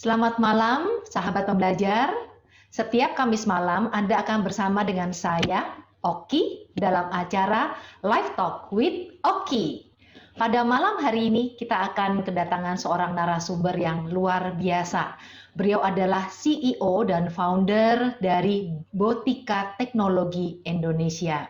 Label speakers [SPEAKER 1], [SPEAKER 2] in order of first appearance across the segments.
[SPEAKER 1] Selamat malam, sahabat pembelajar. Setiap Kamis malam Anda akan bersama dengan saya, Oki, dalam acara Live Talk with Oki. Pada malam hari ini kita akan kedatangan seorang narasumber yang luar biasa. Beliau adalah CEO dan founder dari Botika Teknologi Indonesia.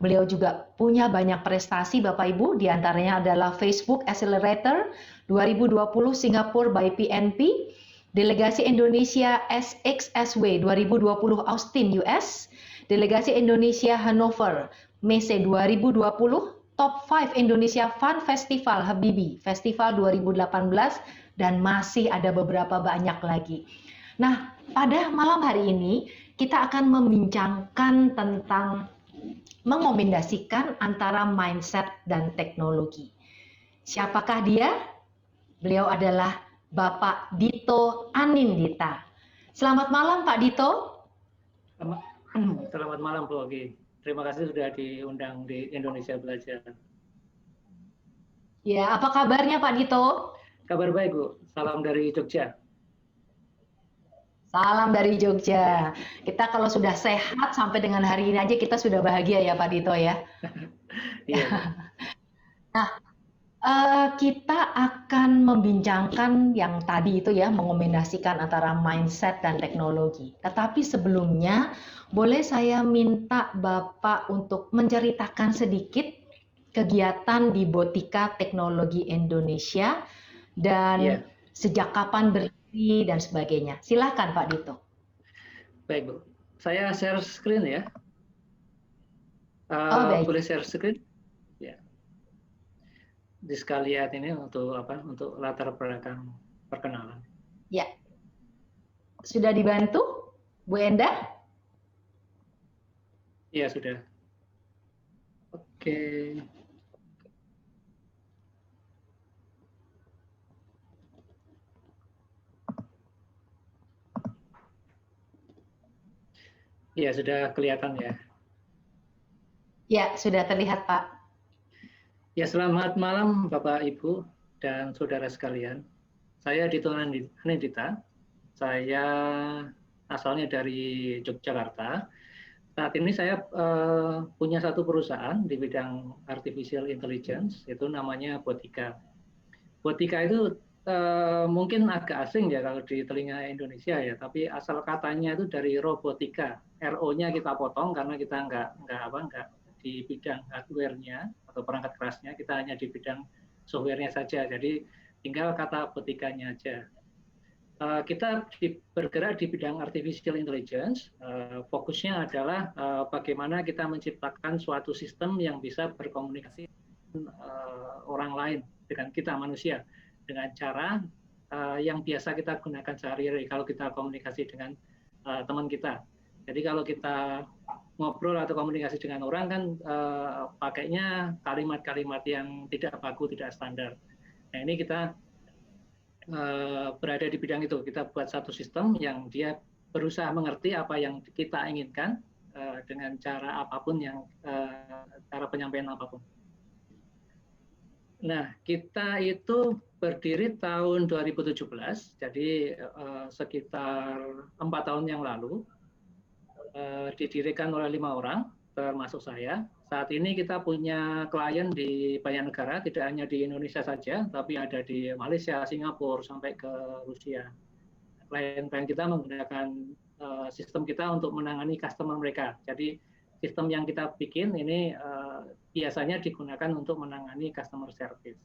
[SPEAKER 1] Beliau juga punya banyak prestasi Bapak Ibu, diantaranya adalah Facebook Accelerator 2020 Singapore by PNP, Delegasi Indonesia SXSW 2020 Austin US, Delegasi Indonesia Hannover MESE 2020, Top 5 Indonesia Fun Festival Habibi Festival 2018, dan masih ada beberapa banyak lagi. Nah, pada malam hari ini kita akan membincangkan tentang mengombinasikan antara mindset dan teknologi. Siapakah dia? Beliau adalah Bapak Dito Anindita. Selamat malam Pak Dito.
[SPEAKER 2] Selamat malam Bu Ogi. Terima kasih sudah diundang di Indonesia Belajar.
[SPEAKER 1] Ya, apa kabarnya Pak Dito?
[SPEAKER 2] Kabar baik Bu. Salam dari Jogja.
[SPEAKER 1] Salam dari Jogja. Kita kalau sudah sehat sampai dengan hari ini aja kita sudah bahagia ya Pak Dito ya.
[SPEAKER 2] Iya.
[SPEAKER 1] Nah, kita akan membincangkan yang tadi itu ya, mengombinasikan antara mindset dan teknologi. Tetapi sebelumnya, boleh saya minta Bapak untuk menceritakan sedikit kegiatan di Botika Teknologi Indonesia dan sejak kapan berdiri dan sebagainya. Silakan Pak Dito.
[SPEAKER 2] Baik Bu, saya share screen ya.
[SPEAKER 1] Baik.
[SPEAKER 2] Boleh share screen? Ya. Sekalian ini untuk apa? Untuk latar belakang perkenalan.
[SPEAKER 1] Ya. Sudah dibantu, Bu Endah?
[SPEAKER 2] Iya sudah. Oke. Iya sudah kelihatan ya.
[SPEAKER 1] Ya sudah terlihat Pak.
[SPEAKER 2] Ya, selamat malam Bapak, Ibu, dan saudara sekalian. Saya Dito Anindita. Saya asalnya dari Yogyakarta. Saat ini saya punya satu perusahaan di bidang artificial intelligence, itu namanya Botika. Botika itu mungkin agak asing ya kalau di telinga Indonesia ya, tapi asal katanya itu dari robotika. RO-nya kita potong karena kita nggak di bidang hardware-nya atau perangkat kerasnya, kita hanya di bidang software-nya saja. Jadi tinggal kata botikanya aja. Kita bergerak di bidang artificial intelligence. Fokusnya adalah bagaimana kita menciptakan suatu sistem yang bisa berkomunikasi dengan orang lain, dengan kita manusia, dengan cara yang biasa kita gunakan sehari-hari kalau kita komunikasi dengan teman kita. Jadi kalau kita ngobrol atau komunikasi dengan orang kan pakainya kalimat-kalimat yang tidak baku, tidak standar. Nah ini kita berada di bidang itu. Kita buat satu sistem yang dia berusaha mengerti apa yang kita inginkan dengan cara apapun, cara penyampaian apapun. Nah kita itu berdiri tahun 2017, jadi sekitar 4 tahun yang lalu. Didirikan oleh 5 orang, termasuk saya. Saat ini kita punya klien di banyak negara, tidak hanya di Indonesia saja, tapi ada di Malaysia, Singapura, sampai ke Rusia. Klien-klien kita menggunakan sistem kita untuk menangani customer mereka. Jadi sistem yang kita bikin ini biasanya digunakan untuk menangani customer service.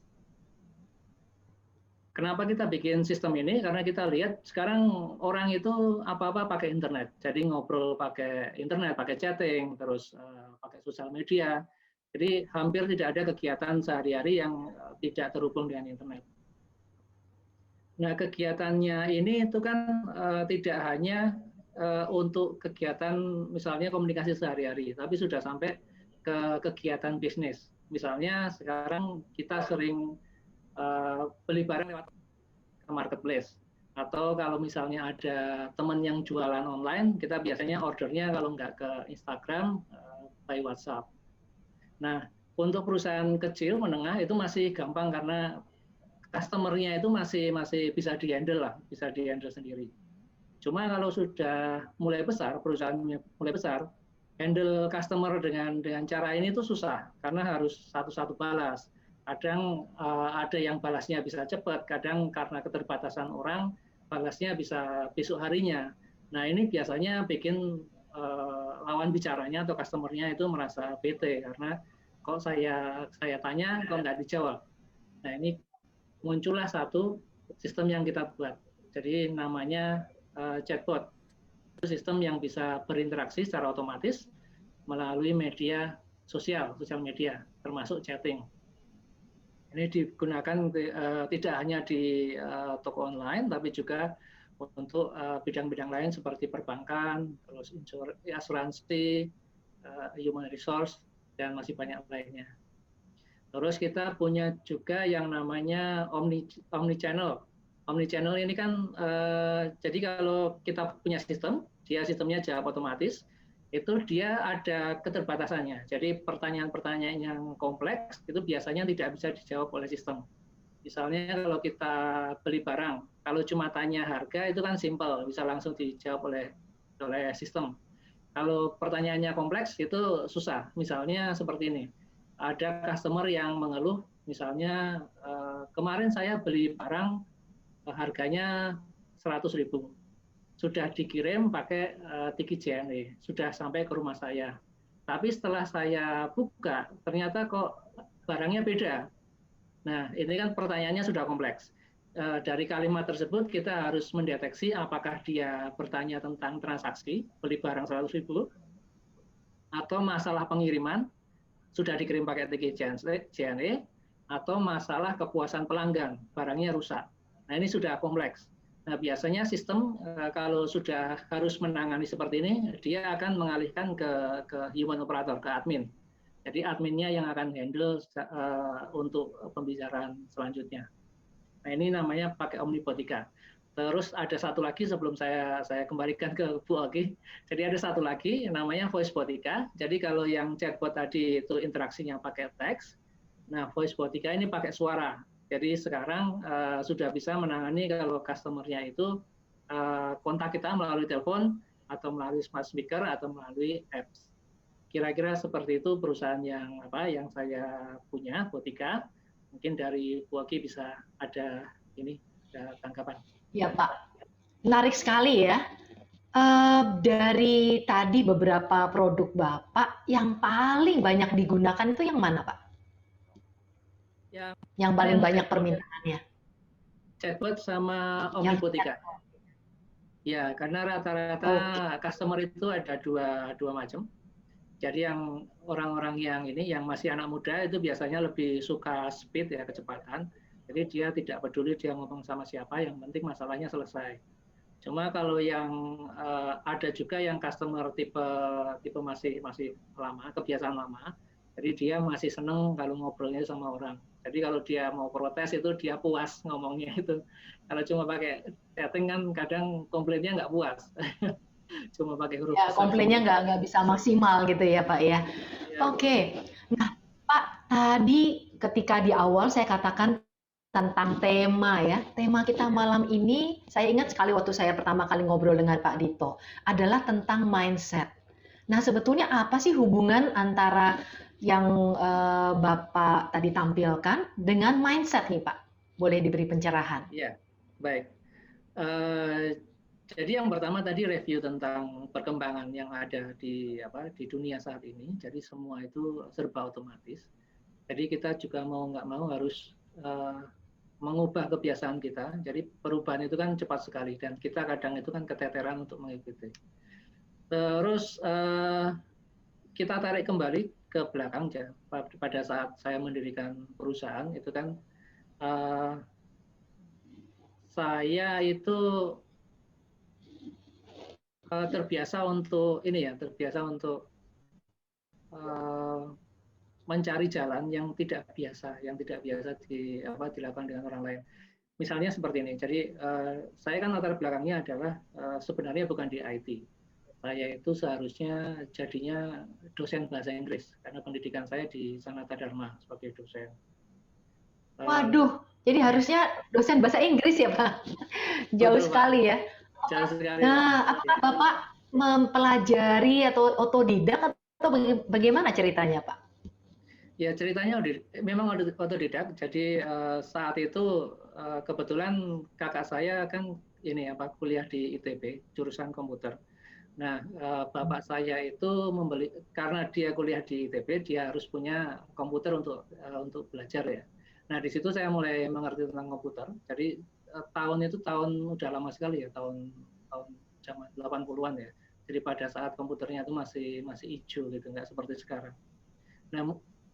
[SPEAKER 2] Kenapa kita bikin sistem ini? Karena kita lihat sekarang orang itu apa-apa pakai internet. Jadi ngobrol pakai internet, pakai chatting, terus pakai sosial media. Jadi hampir tidak ada kegiatan sehari-hari yang tidak terhubung dengan internet. Nah kegiatannya ini itu kan tidak hanya untuk kegiatan misalnya komunikasi sehari-hari, tapi sudah sampai ke kegiatan bisnis. Misalnya sekarang kita sering beli barang lewat marketplace, atau kalau misalnya ada teman yang jualan online, kita biasanya ordernya kalau nggak ke Instagram, by WhatsApp. Nah, untuk perusahaan kecil menengah itu masih gampang karena customer-nya itu masih bisa dihandle lah, bisa dihandle sendiri. Cuma kalau sudah mulai besar, perusahaannya mulai besar, handle customer dengan cara ini tuh susah karena harus satu-satu balas. Kadang ada yang balasnya bisa cepat, kadang karena keterbatasan orang balasnya bisa besok harinya. Nah ini biasanya bikin lawan bicaranya atau customernya itu merasa bete karena kok saya tanya kok nggak dijawab. Nah ini muncullah satu sistem yang kita buat. Jadi namanya chatbot. Itu sistem yang bisa berinteraksi secara otomatis melalui media sosial media, termasuk chatting. Ini digunakan tidak hanya di toko online, tapi juga untuk bidang-bidang lain seperti perbankan, terus asuransi, human resource, dan masih banyak lainnya. Terus kita punya juga yang namanya omni-channel. Omni-channel ini kan, jadi kalau kita punya sistem, dia sistemnya jawab otomatis, itu dia ada keterbatasannya. Jadi pertanyaan-pertanyaan yang kompleks itu biasanya tidak bisa dijawab oleh sistem. Misalnya kalau kita beli barang, kalau cuma tanya harga itu kan simple, bisa langsung dijawab oleh sistem. Kalau pertanyaannya kompleks itu susah. Misalnya seperti ini, ada customer yang mengeluh, misalnya kemarin saya beli barang harganya 100.000. Sudah dikirim pakai tiki JNE, sudah sampai ke rumah saya. Tapi setelah saya buka, ternyata kok barangnya beda. Nah, ini kan pertanyaannya sudah kompleks. Dari kalimat tersebut kita harus mendeteksi apakah dia bertanya tentang transaksi, beli barang 100.000, atau masalah pengiriman, sudah dikirim pakai tiki JNE, atau masalah kepuasan pelanggan, barangnya rusak. Nah, ini sudah kompleks. Nah, biasanya sistem kalau sudah harus menangani seperti ini, dia akan mengalihkan ke human operator, ke admin. Jadi adminnya yang akan handle untuk pembicaraan selanjutnya. Nah, ini namanya pakai Omnibotica. Terus ada satu lagi sebelum saya kembalikan ke Bu Oki. Jadi ada satu lagi namanya Voicebotica. Jadi kalau yang chatbot tadi itu interaksinya pakai teks, nah Voicebotica ini pakai suara. Jadi sekarang sudah bisa menangani kalau customer-nya itu kontak kita melalui telepon atau melalui smart speaker atau melalui apps. Kira-kira seperti itu perusahaan yang saya punya, Botika. Mungkin dari Bu Oki bisa ada tanggapan.
[SPEAKER 1] Ya Pak, menarik sekali ya. Dari tadi beberapa produk Bapak, yang paling banyak digunakan itu yang mana Pak? Yang paling banyak permintaannya?
[SPEAKER 2] Chatbot sama Omnibotica. Ya, karena rata-rata customer itu ada dua macam. Jadi yang orang-orang yang masih anak muda itu biasanya lebih suka speed ya, kecepatan. Jadi dia tidak peduli dia ngomong sama siapa, yang penting masalahnya selesai. Cuma kalau yang ada juga yang customer tipe masih lama, kebiasaan lama. Jadi dia masih seneng kalau ngobrolnya sama orang. Jadi kalau dia mau protes itu dia puas ngomongnya itu. Kalau cuma pakai chatting kan kadang komplainnya nggak puas. Cuma pakai huruf
[SPEAKER 1] Ya,
[SPEAKER 2] besar.
[SPEAKER 1] komplainnya nggak bisa maksimal gitu ya Pak ya. Oke. Nah Pak, tadi ketika di awal saya katakan tentang tema ya. Tema kita malam ini, saya ingat sekali waktu saya pertama kali ngobrol dengan Pak Dito, adalah tentang mindset. Nah, sebetulnya apa sih hubungan antara yang Bapak tadi tampilkan dengan mindset nih Pak? Boleh diberi pencerahan?
[SPEAKER 2] Iya, baik. Jadi yang pertama tadi review tentang perkembangan yang ada di dunia saat ini. Jadi semua itu serba otomatis. Jadi kita juga mau nggak mau harus mengubah kebiasaan kita. Jadi perubahan itu kan cepat sekali dan kita kadang itu kan keteteran untuk mengikuti. Terus kita tarik kembali ke belakang ya. Pada saat saya mendirikan perusahaan itu kan saya itu terbiasa untuk mencari jalan yang tidak biasa dilakukan dengan orang lain. Misalnya seperti ini. Jadi saya kan latar belakangnya adalah sebenarnya bukan di IT. Saya itu seharusnya jadinya dosen bahasa Inggris karena pendidikan saya di Sanata Dharma sebagai dosen.
[SPEAKER 1] Waduh, Jadi harusnya dosen bahasa Inggris ya, Pak? Jauh
[SPEAKER 2] Betul, Pak.
[SPEAKER 1] sekali ya.
[SPEAKER 2] Jauh sekali, Pak.
[SPEAKER 1] Nah,
[SPEAKER 2] Ya.
[SPEAKER 1] apakah Bapak mempelajari atau otodidak atau bagaimana ceritanya, Pak?
[SPEAKER 2] Ya ceritanya memang otodidak. Jadi saat itu kebetulan kakak saya kan ini apa kuliah di ITB jurusan komputer. Nah bapak saya itu membeli karena dia kuliah di ITB dia harus punya komputer untuk belajar ya. Nah di situ saya mulai mengerti tentang komputer. Jadi tahun itu tahun udah lama sekali ya tahun tahun zaman 80-an ya. Jadi pada saat komputernya itu masih hijau gitu nggak seperti sekarang. Nah,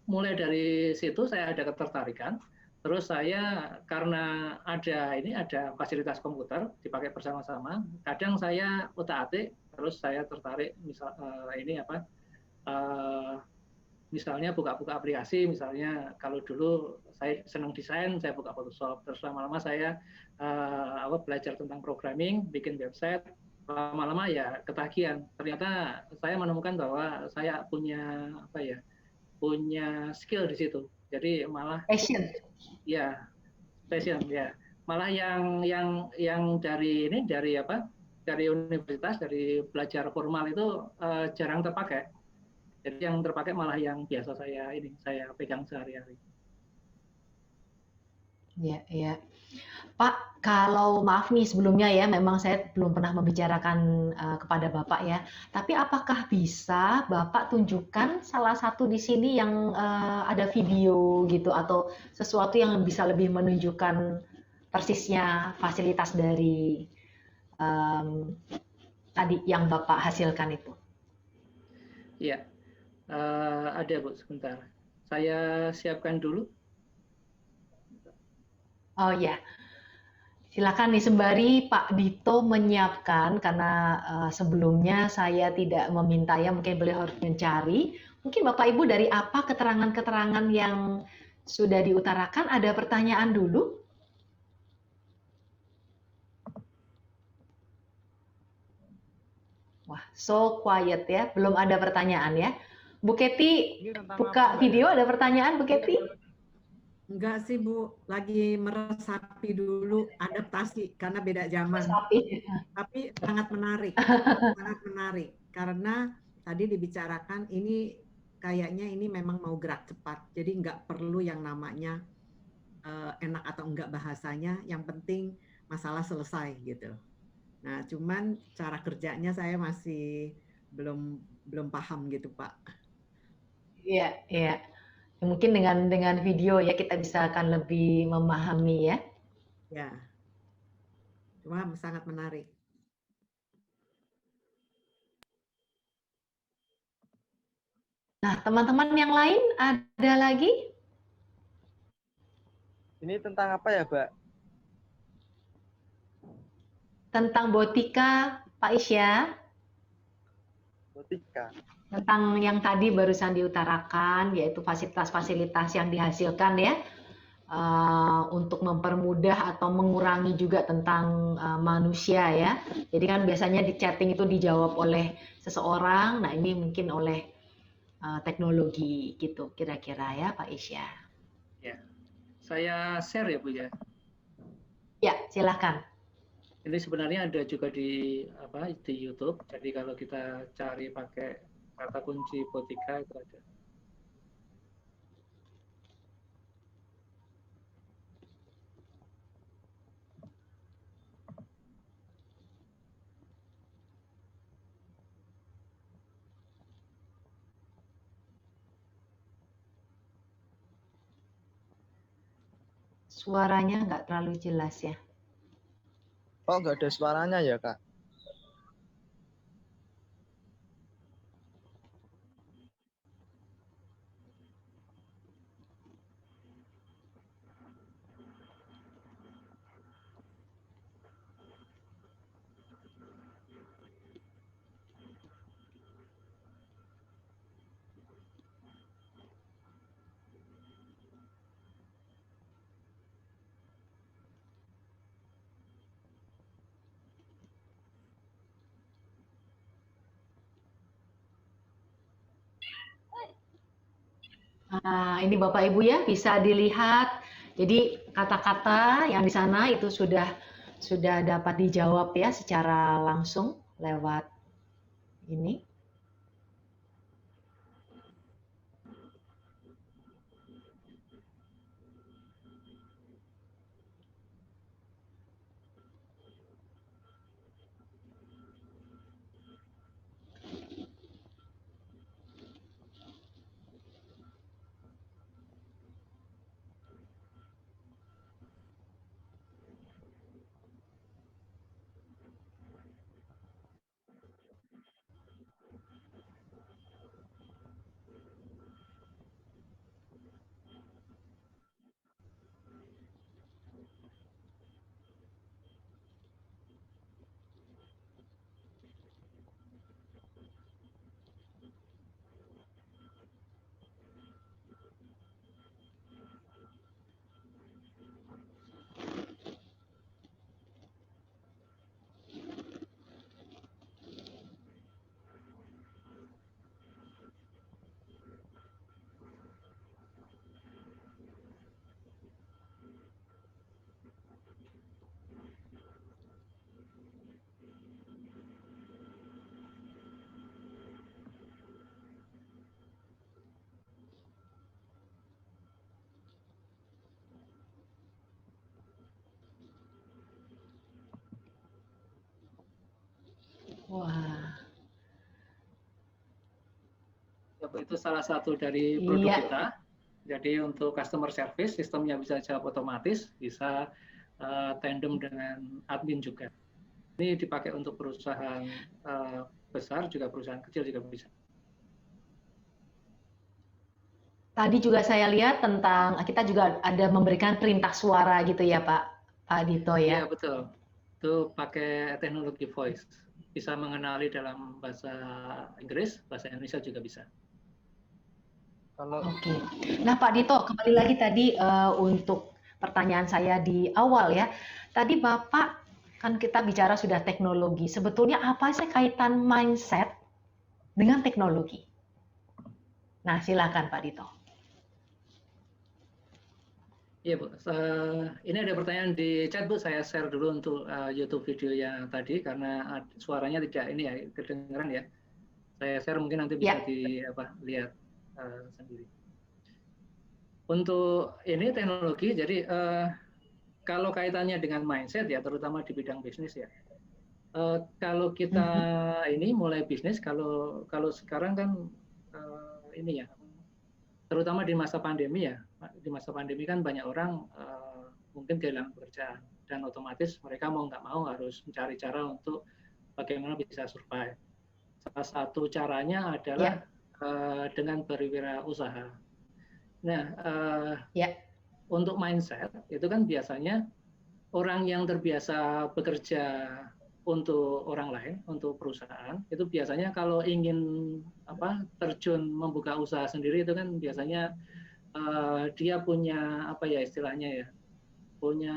[SPEAKER 2] mulai dari situ saya ada ketertarikan. Terus saya karena ada fasilitas komputer dipakai bersama-sama. Kadang saya utak-atik, terus saya tertarik ini apa misalnya buka-buka aplikasi, misalnya kalau dulu saya senang desain, saya buka Photoshop. Terus lama-lama saya belajar tentang programming, bikin website. Lama-lama ya ketagihan. Ternyata saya menemukan bahwa saya punya skill di situ. Jadi malah
[SPEAKER 1] Passion.
[SPEAKER 2] ya passion ya. Malah yang dari apa? Dari universitas, dari belajar formal itu jarang terpakai. Jadi yang terpakai malah yang biasa saya pegang sehari-hari.
[SPEAKER 1] Ya, ya. Pak, kalau maaf nih sebelumnya ya, memang saya belum pernah membicarakan kepada Bapak ya. Tapi apakah bisa Bapak tunjukkan salah satu di sini yang ada video gitu atau sesuatu yang bisa lebih menunjukkan persisnya fasilitas dari em, tadi yang Bapak hasilkan itu?
[SPEAKER 2] Iya, ada Bu, sebentar. Saya siapkan dulu.
[SPEAKER 1] Oh ya, silakan nih sembari Pak Dito menyiapkan karena sebelumnya saya tidak meminta ya mungkin beliau harus mencari. Mungkin Bapak Ibu dari apa keterangan-keterangan yang sudah diutarakan ada pertanyaan dulu? Wah, so quiet ya, belum ada pertanyaan ya. Bu Keti
[SPEAKER 3] Ini tentang apa,
[SPEAKER 1] buka
[SPEAKER 3] Mbak ya?
[SPEAKER 1] video ada pertanyaan Bu Keti?
[SPEAKER 3] Enggak sih, Bu. Lagi meresapi dulu adaptasi karena beda zaman.
[SPEAKER 1] Sapi.
[SPEAKER 3] Tapi sangat menarik. Sangat menarik. Karena tadi dibicarakan ini kayaknya ini memang mau gerak cepat. Jadi nggak perlu yang namanya enak atau enggak bahasanya. Yang penting masalah selesai gitu. Nah, cuman cara kerjanya saya masih belum belum paham gitu, Pak.
[SPEAKER 1] Iya, iya. Mungkin dengan video ya kita bisa akan lebih memahami ya.
[SPEAKER 3] Ya, cuma sangat menarik.
[SPEAKER 1] Nah, teman-teman yang lain ada lagi?
[SPEAKER 4] Ini tentang apa ya, Mbak?
[SPEAKER 1] Tentang botika, Pak Isya,
[SPEAKER 4] Botika.
[SPEAKER 1] tentang yang tadi barusan diutarakan, yaitu fasilitas-fasilitas yang dihasilkan ya, untuk mempermudah atau mengurangi juga tentang manusia ya. Jadi kan biasanya di chatting itu dijawab oleh seseorang, nah ini mungkin oleh teknologi gitu kira-kira ya Pak Isya.
[SPEAKER 2] Ya, saya share ya Bu ya.
[SPEAKER 1] Ya, silakan.
[SPEAKER 2] Ini sebenarnya ada juga di YouTube. Jadi kalau kita cari pakai kata kunci botika itu ada.
[SPEAKER 1] Suaranya nggak terlalu jelas ya.
[SPEAKER 4] Oh, nggak ada suaranya ya, Kak?
[SPEAKER 1] Nah, ini Bapak Ibu ya bisa dilihat Jadi kata-kata yang di sana itu sudah dapat dijawab ya secara langsung lewat ini. Wah,
[SPEAKER 2] Itu salah satu dari produk
[SPEAKER 1] iya.
[SPEAKER 2] kita. Jadi untuk customer service sistemnya bisa jawab otomatis, bisa tandem dengan admin juga. Ini dipakai untuk perusahaan besar juga perusahaan kecil juga bisa.
[SPEAKER 1] Tadi juga saya lihat tentang kita juga ada memberikan perintah suara gitu ya Pak Dito ya.
[SPEAKER 2] Iya betul. Itu pakai teknologi voice. Bisa mengenali dalam bahasa Inggris, bahasa Indonesia juga bisa.
[SPEAKER 1] Oke. Nah Pak Dito, kembali lagi tadi untuk pertanyaan saya di awal ya. Tadi Bapak kan kita bicara sudah teknologi. Sebetulnya apa sih kaitan mindset dengan teknologi? Nah, silakan Pak Dito.
[SPEAKER 2] Iya Bu, ini ada pertanyaan di chat Bu, saya share dulu untuk YouTube video yang tadi karena suaranya tidak ini ya kedengaran ya. Saya share mungkin nanti bisa dilihat sendiri. Untuk ini teknologi, jadi kalau kaitannya dengan mindset ya, terutama di bidang bisnis ya. Kalau kita ini mulai bisnis, kalau sekarang kan ini ya, terutama di masa pandemi ya, di masa pandemi kan banyak orang mungkin kehilangan pekerjaan dan otomatis mereka mau nggak mau harus mencari cara untuk bagaimana bisa survive. Salah satu caranya adalah dengan berwirausaha. Nah, untuk mindset itu kan biasanya orang yang terbiasa bekerja untuk orang lain, untuk perusahaan, itu biasanya kalau ingin terjun membuka usaha sendiri itu kan biasanya dia punya apa ya istilahnya ya, punya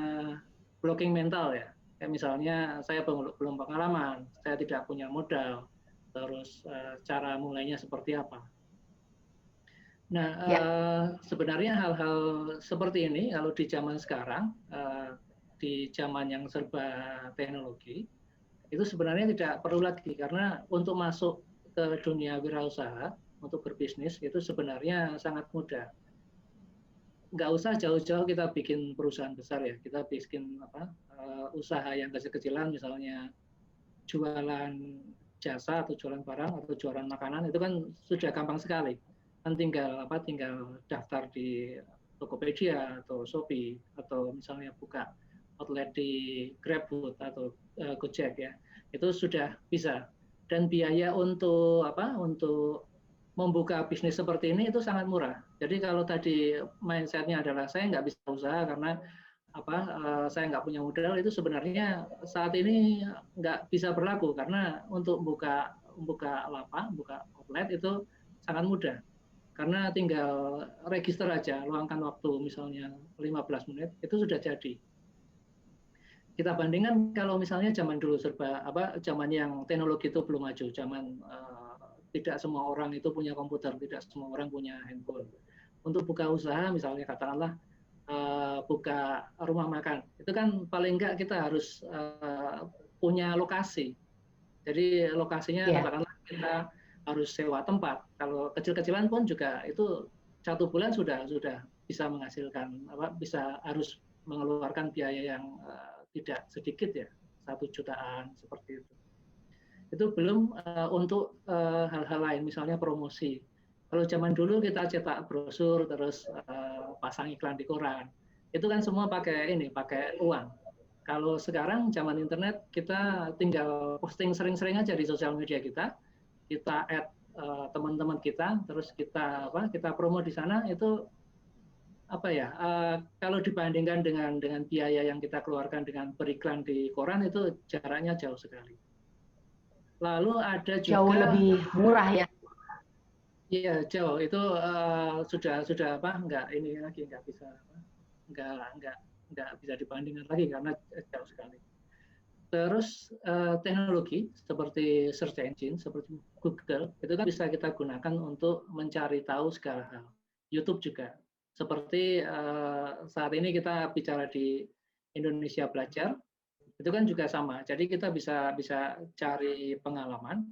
[SPEAKER 2] blocking mental ya. Kayak misalnya saya belum pengalaman, saya tidak punya modal, terus cara mulainya seperti apa. Nah, sebenarnya hal-hal seperti ini kalau di zaman sekarang, di zaman yang serba teknologi, itu sebenarnya tidak perlu lagi karena untuk masuk ke dunia wirausaha, untuk berbisnis itu sebenarnya sangat mudah. Nggak usah jauh-jauh kita bikin perusahaan besar ya, kita bikin usaha yang kecil-kecilan misalnya jualan jasa atau jualan barang atau jualan makanan itu kan sudah gampang sekali. Kan tinggal daftar di Tokopedia atau Shopee atau misalnya buka outlet di GrabFood atau Gojek ya. Itu sudah bisa. Dan biaya untuk membuka bisnis seperti ini itu sangat murah. Jadi kalau tadi mindsetnya adalah saya nggak bisa usaha karena saya nggak punya modal, itu sebenarnya saat ini nggak bisa berlaku karena untuk buka lapak, buka outlet itu sangat mudah. Karena tinggal register aja, luangkan waktu misalnya 15 menit, itu sudah jadi. Kita bandingkan kalau misalnya zaman dulu zaman yang teknologi itu belum maju, zaman tidak semua orang itu punya komputer, tidak semua orang punya handphone. Untuk buka usaha misalnya katakanlah buka rumah makan. Itu kan paling enggak kita harus punya lokasi. Jadi lokasinya katakanlah kita harus sewa tempat. Kalau kecil-kecilan pun juga itu 1 bulan sudah bisa menghasilkan harus mengeluarkan biaya yang tidak sedikit ya, 1 jutaan seperti itu. Itu belum untuk hal-hal lain, misalnya promosi. Kalau zaman dulu kita cetak brosur terus pasang iklan di koran, itu kan semua pakai uang. Kalau sekarang zaman internet kita tinggal posting sering-sering aja di sosial media kita add teman-teman kita, terus kita promo di sana. Itu kalau dibandingkan dengan biaya yang kita keluarkan dengan beriklan di koran, itu jaraknya jauh sekali. Lalu ada juga
[SPEAKER 1] jauh lebih murah ya.
[SPEAKER 2] Iya, jauh itu sudah nggak bisa dibandingkan lagi karena jauh sekali. Terus teknologi seperti search engine, seperti Google, itu kan bisa kita gunakan untuk mencari tahu segala hal. YouTube juga. Seperti saat ini kita bicara di Indonesia Belajar, itu kan juga sama. Jadi kita bisa cari pengalaman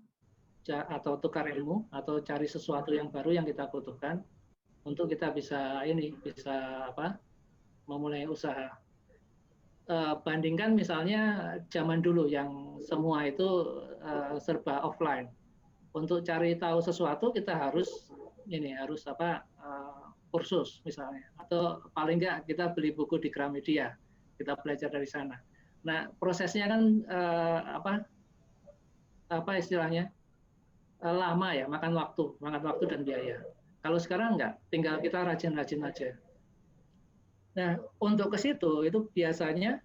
[SPEAKER 2] atau tukar ilmu atau cari sesuatu yang baru yang kita butuhkan untuk kita bisa memulai usaha. Bandingkan misalnya zaman dulu yang semua itu serba offline. Untuk cari tahu sesuatu kita harus kursus misalnya, atau paling enggak kita beli buku di Gramedia, kita belajar dari sana. Nah, prosesnya kan istilahnya lama ya, makan waktu dan biaya. Kalau sekarang enggak, tinggal kita rajin-rajin aja. Nah, untuk ke situ itu biasanya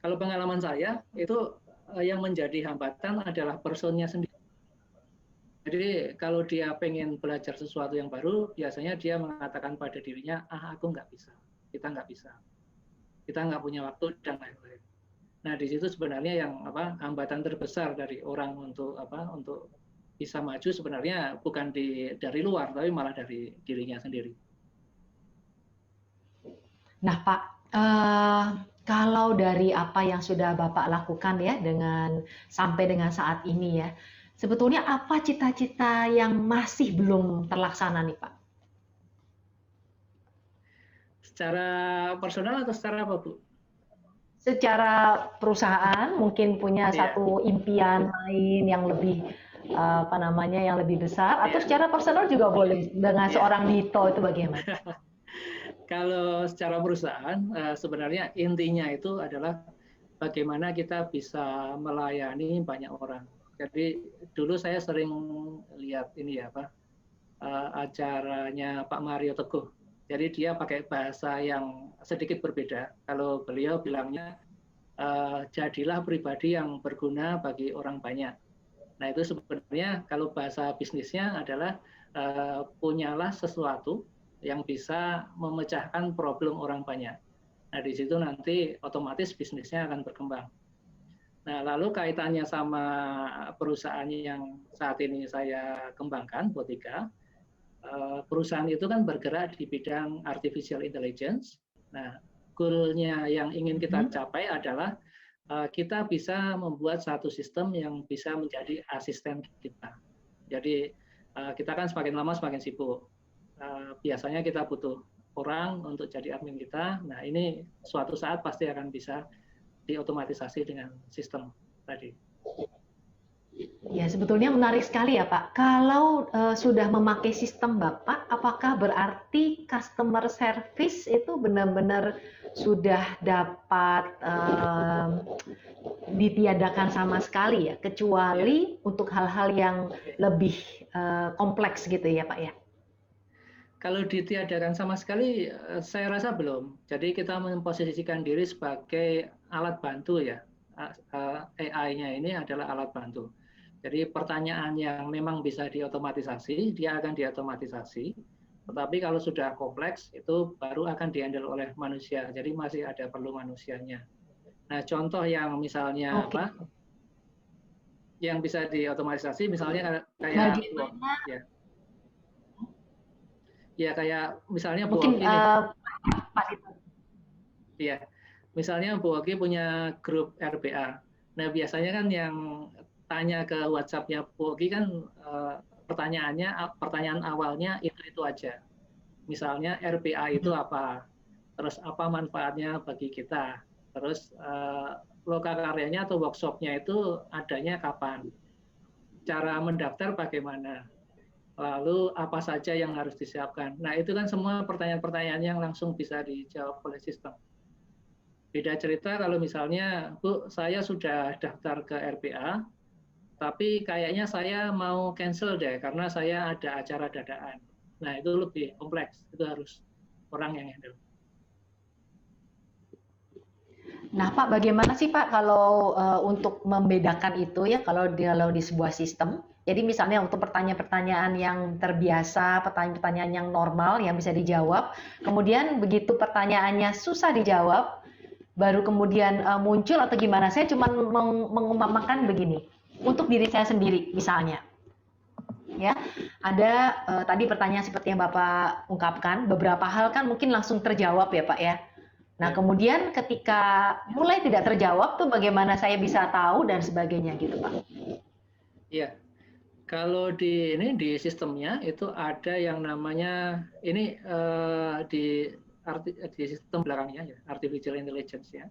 [SPEAKER 2] kalau pengalaman saya itu yang menjadi hambatan adalah personnya sendiri. Jadi kalau dia pengen belajar sesuatu yang baru, biasanya dia mengatakan pada dirinya, aku nggak bisa, kita nggak bisa, kita nggak punya waktu dan lain-lain. Nah, di situ sebenarnya yang hambatan terbesar dari orang untuk bisa maju sebenarnya bukan dari luar, tapi malah dari dirinya sendiri.
[SPEAKER 1] Nah, Pak, kalau dari apa yang sudah Bapak lakukan ya sampai dengan saat ini ya, sebetulnya apa cita-cita yang masih belum terlaksana nih, Pak?
[SPEAKER 2] Secara personal atau secara apa, Bu?
[SPEAKER 1] Secara perusahaan mungkin punya satu impian lain yang lebih yang lebih besar, atau secara personal juga boleh dengan seorang Dito, itu bagaimana?
[SPEAKER 2] Kalau secara perusahaan sebenarnya intinya itu adalah bagaimana kita bisa melayani banyak orang. Jadi dulu saya sering lihat acaranya Pak Mario Teguh. Jadi dia pakai bahasa yang sedikit berbeda. Kalau beliau bilangnya jadilah pribadi yang berguna bagi orang banyak. Nah, itu sebenarnya kalau bahasa bisnisnya adalah punyalah sesuatu yang bisa memecahkan problem orang banyak. Nah, di situ nanti otomatis bisnisnya akan berkembang. Nah, lalu kaitannya sama perusahaan yang saat ini saya kembangkan, Botika. Perusahaan itu kan bergerak di bidang artificial intelligence. Nah, goal-nya yang ingin kita capai adalah kita bisa membuat satu sistem yang bisa menjadi asisten kita. Jadi kita kan semakin lama semakin sibuk. Biasanya kita butuh orang untuk jadi admin kita. Nah, ini suatu saat pasti akan bisa diotomatisasi dengan sistem tadi.
[SPEAKER 1] Ya, sebetulnya menarik sekali ya, Pak. Kalau sudah memakai sistem Bapak, apakah berarti customer service itu benar-benar sudah dapat ditiadakan sama sekali ya, kecuali untuk hal-hal yang lebih kompleks gitu ya, Pak ya?
[SPEAKER 2] Kalau ditiadakan sama sekali, saya rasa belum. Jadi kita memposisikan diri sebagai alat bantu ya. AI-nya ini adalah alat bantu. Jadi pertanyaan yang memang bisa diotomatisasi, dia akan diotomatisasi. Tetapi kalau sudah kompleks, itu baru akan dihandle oleh manusia. Jadi masih ada perlu manusianya. Nah, contoh yang misalnya yang bisa diotomatisasi, misalnya kayak kayak misalnya
[SPEAKER 1] mungkin
[SPEAKER 2] Pak
[SPEAKER 1] Pak Dito.
[SPEAKER 2] Iya, misalnya Bu Oki punya grup RPA. Nah, biasanya kan yang tanya ke WhatsApp-nya Bu Oki kan pertanyaan awalnya itu aja. Misalnya RPA itu apa, terus apa manfaatnya bagi kita, terus lokakaryanya atau workshopnya itu adanya kapan, cara mendaftar bagaimana, lalu apa saja yang harus disiapkan. Nah, itu kan semua pertanyaan-pertanyaan yang langsung bisa dijawab oleh sistem. Beda cerita kalau misalnya, Bu, saya sudah daftar ke RPA, tapi kayaknya saya mau cancel deh karena saya ada acara dadakan. Nah, itu lebih kompleks, itu harus orang yang handle.
[SPEAKER 1] Nah, Pak, bagaimana sih Pak kalau untuk membedakan itu ya kalau di sebuah sistem? Jadi misalnya untuk pertanyaan-pertanyaan yang terbiasa, pertanyaan-pertanyaan yang normal yang bisa dijawab, kemudian begitu pertanyaannya susah dijawab, baru kemudian muncul atau gimana? Saya cuma mengumpamakan begini, untuk diri saya sendiri misalnya, ya ada tadi pertanyaan seperti yang Bapak ungkapkan, beberapa hal kan mungkin langsung terjawab ya Pak ya. Nah, kemudian ketika mulai tidak terjawab tuh bagaimana saya bisa tahu dan sebagainya gitu, Pak.
[SPEAKER 2] Iya. Kalau di sistemnya itu ada yang namanya ini di sistem belakangnya ya, artificial intelligence ya.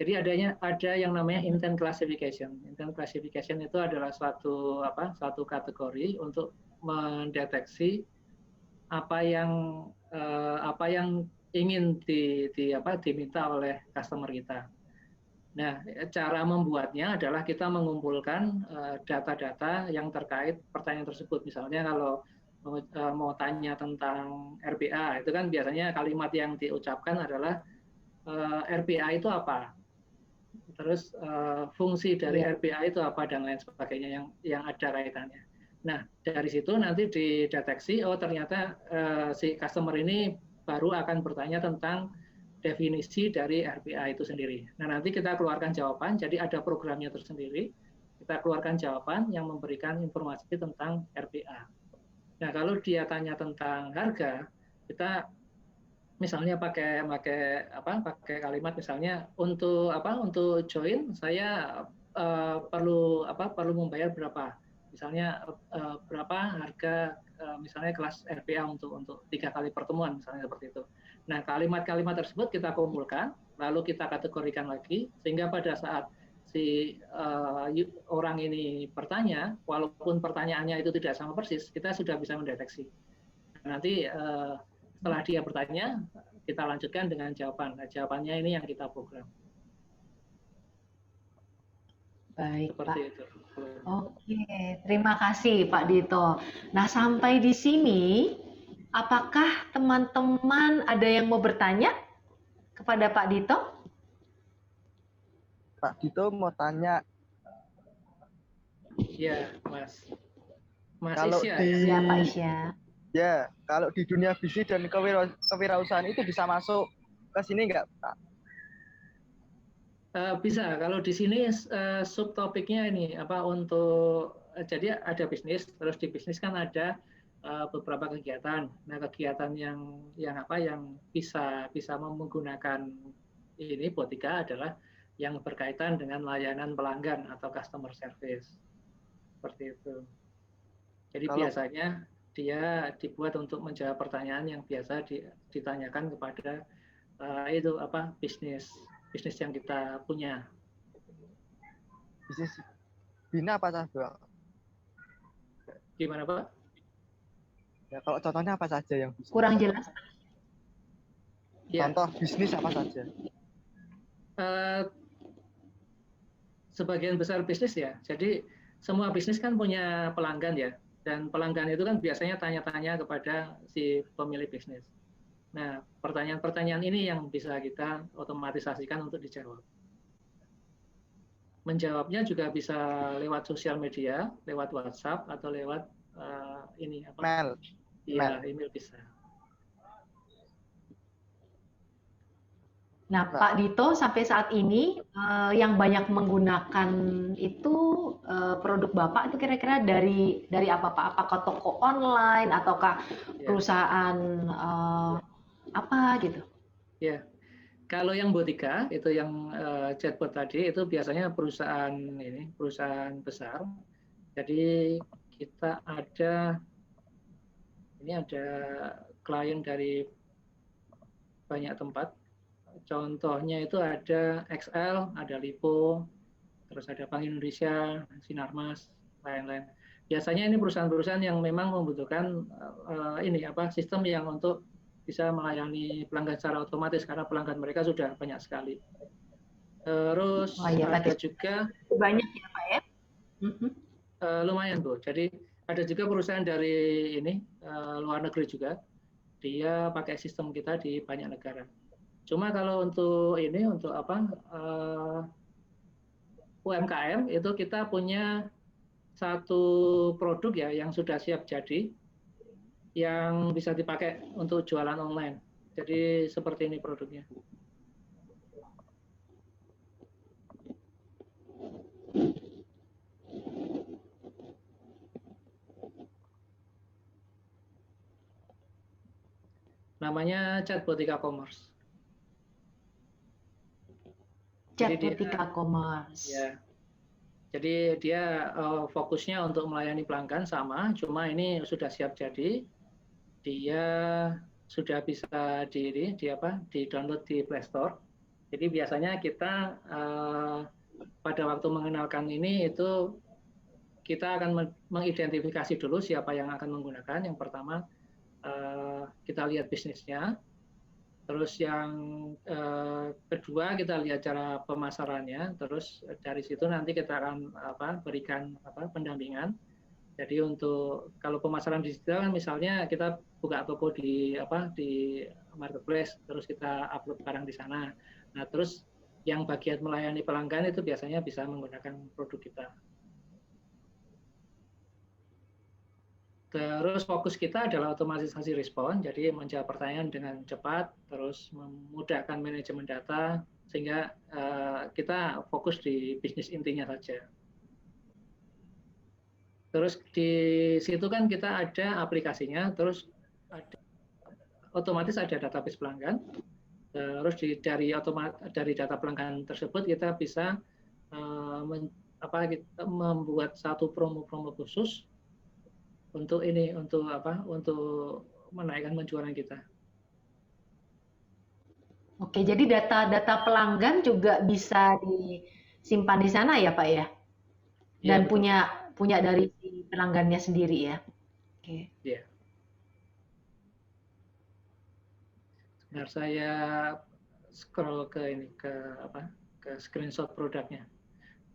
[SPEAKER 2] Jadi ada yang namanya intent classification. Intent classification itu adalah satu kategori untuk mendeteksi apa yang ingin diminta oleh customer kita. Nah, cara membuatnya adalah kita mengumpulkan data-data yang terkait pertanyaan tersebut. Misalnya kalau mau tanya tentang RPA, itu kan biasanya kalimat yang diucapkan adalah RPA itu apa? Terus fungsi dari RPA itu apa dan lain sebagainya yang ada kaitannya. Nah, dari situ nanti dideteksi, oh ternyata si customer ini baru akan bertanya tentang definisi dari RPA itu sendiri. Nah, nanti kita keluarkan jawaban, jadi ada programnya tersendiri. Kita keluarkan jawaban yang memberikan informasi tentang RPA. Nah, kalau dia tanya tentang harga, kita misalnya pakai kalimat misalnya untuk join saya perlu membayar berapa? Misalnya berapa harga misalnya kelas RPA untuk 3 kali pertemuan misalnya seperti itu. Nah, kalimat-kalimat tersebut kita kumpulkan, lalu kita kategorikan lagi sehingga pada saat si orang ini bertanya, walaupun pertanyaannya itu tidak sama persis, kita sudah bisa mendeteksi. Nanti setelah dia bertanya, kita lanjutkan dengan jawaban. Nah, jawabannya ini yang kita program.
[SPEAKER 1] Baik,
[SPEAKER 2] seperti
[SPEAKER 1] Pak.
[SPEAKER 2] Itu.
[SPEAKER 1] Oke, terima kasih Pak Dito. Nah, sampai di sini, apakah teman-teman ada yang mau bertanya kepada Pak Dito?
[SPEAKER 4] Pak Dito mau tanya.
[SPEAKER 2] Ya, Mas
[SPEAKER 4] Kalau
[SPEAKER 2] Isya,
[SPEAKER 1] ya Pak Isya.
[SPEAKER 4] Ya, kalau di dunia bisnis dan kewirausahaan itu bisa masuk ke sini nggak, Pak?
[SPEAKER 2] Bisa. Kalau di sini subtopiknya ini jadi ada bisnis, terus di bisnis kan ada beberapa kegiatan. Nah, kegiatan yang bisa menggunakan ini Botika adalah yang berkaitan dengan layanan pelanggan atau customer service. Seperti itu. Jadi biasanya dia dibuat untuk menjawab pertanyaan yang biasa ditanyakan kepada bisnis yang kita punya.
[SPEAKER 4] Bisnis bina apa saja?
[SPEAKER 2] Gimana, Pak?
[SPEAKER 4] Ya, kalau contohnya apa saja yang bisa?
[SPEAKER 1] Kurang jelas.
[SPEAKER 4] Contoh bisnis apa saja?
[SPEAKER 2] Sebagian besar bisnis ya. Jadi semua bisnis kan punya pelanggan ya. Dan pelanggan itu kan biasanya tanya-tanya kepada si pemilik bisnis. Nah, pertanyaan-pertanyaan ini yang bisa kita otomatisasikan untuk dijawab. Menjawabnya juga bisa lewat sosial media, lewat WhatsApp atau lewat
[SPEAKER 4] Mail.
[SPEAKER 2] Iya, email bisa.
[SPEAKER 1] Nah, Pak Dito sampai saat ini yang banyak menggunakan itu produk Bapak itu kira-kira dari apa Pak? Apakah toko online ataukah perusahaan apa gitu?
[SPEAKER 2] Ya, Kalau yang Botika itu yang chatbot tadi itu biasanya perusahaan besar. Jadi kita ada klien dari banyak tempat. Contohnya itu ada XL, ada Lipo, terus ada Bank Indonesia, Sinarmas, lain-lain. Biasanya ini perusahaan-perusahaan yang memang membutuhkan sistem yang untuk bisa melayani pelanggan secara otomatis karena pelanggan mereka sudah banyak sekali. Terus ada juga
[SPEAKER 1] banyak ya Pak ya?
[SPEAKER 2] Lumayan Bu. Jadi ada juga perusahaan dari luar negeri juga. Dia pakai sistem kita di banyak negara. Cuma kalau untuk UMKM itu kita punya satu produk ya yang sudah siap jadi, yang bisa dipakai untuk jualan online. Jadi seperti ini produknya. Namanya Chatbot e-commerce.
[SPEAKER 1] Chatbot e-commerce.
[SPEAKER 2] Ya. Jadi dia fokusnya untuk melayani pelanggan sama, cuma ini sudah siap jadi. Dia sudah bisa di-download di Play Store. Jadi biasanya kita pada waktu mengenalkan ini itu kita akan mengidentifikasi dulu siapa yang akan menggunakan. Yang pertama kita lihat bisnisnya. Terus yang kedua kita lihat cara pemasarannya, terus dari situ nanti kita akan berikan pendampingan. Jadi untuk kalau pemasaran digital kan misalnya kita buka toko di marketplace, terus kita upload barang di sana. Nah terus yang bagian melayani pelanggan itu biasanya bisa menggunakan produk kita. Terus fokus kita adalah otomatisasi respon, jadi menjawab pertanyaan dengan cepat, terus memudahkan manajemen data, sehingga kita fokus di bisnis intinya saja. Terus di situ kan kita ada aplikasinya, terus otomatis ada database pelanggan. Terus dari data pelanggan tersebut kita bisa membuat satu promo-promo khusus untuk menaikkan penjualan kita.
[SPEAKER 1] Oke, jadi data-data pelanggan juga bisa disimpan di sana ya Pak ya? Dan ya, punya dari si pelanggannya sendiri ya? Oke.
[SPEAKER 2] Iya. Sebentar saya scroll ke screenshot produknya.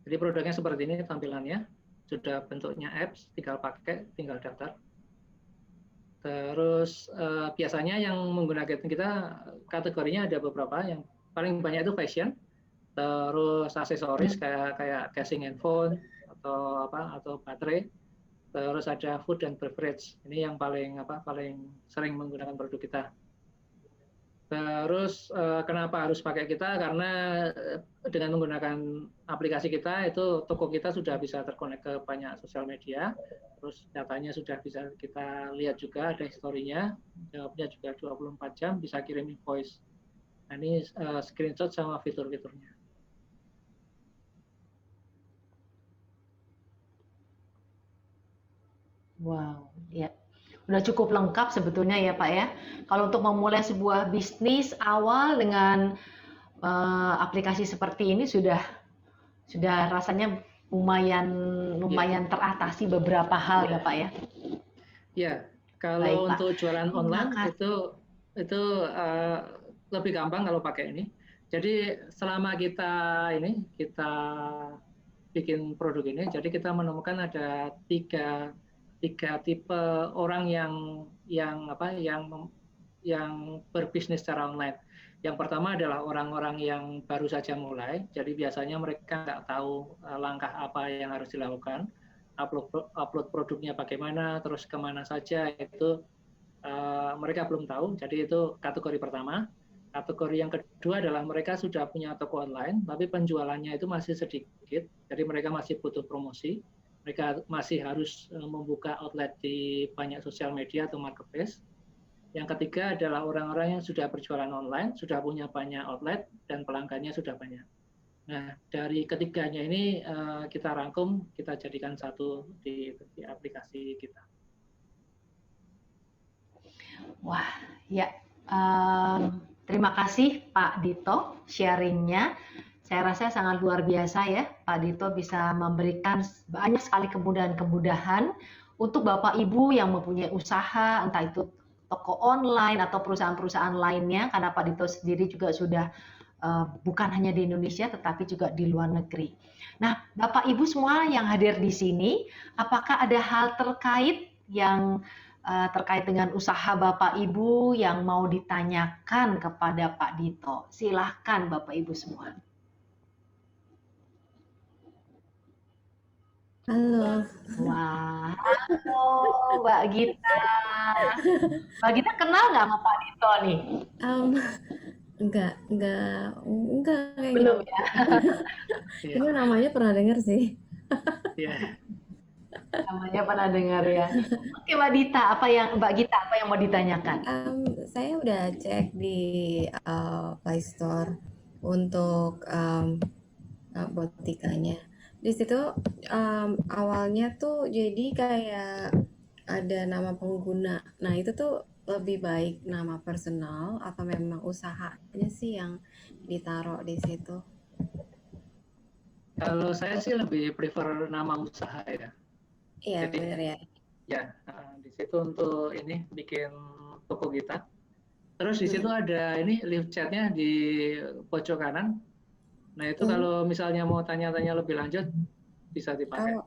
[SPEAKER 2] Jadi produknya seperti ini tampilannya. Sudah bentuknya apps, tinggal pakai, tinggal daftar. Terus biasanya yang menggunakan kita kategorinya ada beberapa, yang paling banyak itu fashion, terus aksesoris kayak casing handphone atau baterai, terus ada food dan beverage. Ini yang paling sering menggunakan produk kita. Terus kenapa harus pakai kita? Karena dengan menggunakan aplikasi kita itu toko kita sudah bisa terkonek ke banyak sosial media, terus datanya sudah bisa kita lihat juga, ada historinya, jawabnya juga 24 jam, bisa kirim invoice. Nah ini screenshot sama fitur-fiturnya.
[SPEAKER 1] Wow, ya. Udah cukup lengkap sebetulnya ya Pak ya. Kalau untuk memulai sebuah bisnis awal dengan aplikasi seperti ini sudah rasanya lumayan teratasi beberapa hal ya Pak ya.
[SPEAKER 2] Ya, kalau untuk jualan online itu lebih gampang kalau pakai ini. Jadi selama kita bikin produk ini, jadi kita menemukan ada tiga tipe orang yang berbisnis secara online. Yang pertama adalah orang-orang yang baru saja mulai, jadi biasanya mereka nggak tahu langkah apa yang harus dilakukan, upload produknya bagaimana, terus kemana saja, itu mereka belum tahu, jadi itu kategori pertama. Kategori yang kedua adalah mereka sudah punya toko online, tapi penjualannya itu masih sedikit, jadi mereka masih butuh promosi. Mereka masih harus membuka outlet di banyak sosial media atau marketplace. Yang ketiga adalah orang-orang yang sudah berjualan online, sudah punya banyak outlet, dan pelanggannya sudah banyak. Nah, dari ketiganya ini kita rangkum, kita jadikan satu di aplikasi kita.
[SPEAKER 1] Wah, ya. Terima kasih Pak Dito sharingnya. Saya rasa sangat luar biasa ya, Pak Dito bisa memberikan banyak sekali kemudahan-kemudahan untuk Bapak Ibu yang mempunyai usaha, entah itu toko online atau perusahaan-perusahaan lainnya, karena Pak Dito sendiri juga sudah bukan hanya di Indonesia, tetapi juga di luar negeri. Nah, Bapak Ibu semua yang hadir di sini, apakah ada hal terkait yang terkait dengan usaha Bapak Ibu yang mau ditanyakan kepada Pak Dito? Silahkan Bapak Ibu semua.
[SPEAKER 5] Halo.
[SPEAKER 1] Wah, halo Mbak Gita. Mbak Gita kenal nggak sama Pak Dito nih?
[SPEAKER 5] Enggak kayak
[SPEAKER 1] Belum
[SPEAKER 5] gitu.
[SPEAKER 1] ya?
[SPEAKER 5] Ini namanya pernah dengar sih.
[SPEAKER 2] Iya.
[SPEAKER 1] Namanya pernah dengar ya. Oke Mbak Dita, Mbak Gita apa yang mau ditanyakan?
[SPEAKER 5] Saya udah cek di Play Store untuk Botikanya. Di situ awalnya tuh jadi kayak ada nama pengguna. Nah, itu tuh lebih baik nama personal atau memang usahanya sih yang ditaruh di situ?
[SPEAKER 2] Kalau saya sih lebih prefer nama usaha ya.
[SPEAKER 5] Iya,
[SPEAKER 2] Jadi,
[SPEAKER 5] benar ya.
[SPEAKER 2] Ya, di situ untuk ini bikin toko kita. Terus di situ ada ini live chatnya di pojok kanan. Nah itu kalau misalnya mau tanya-tanya lebih lanjut bisa dipakai.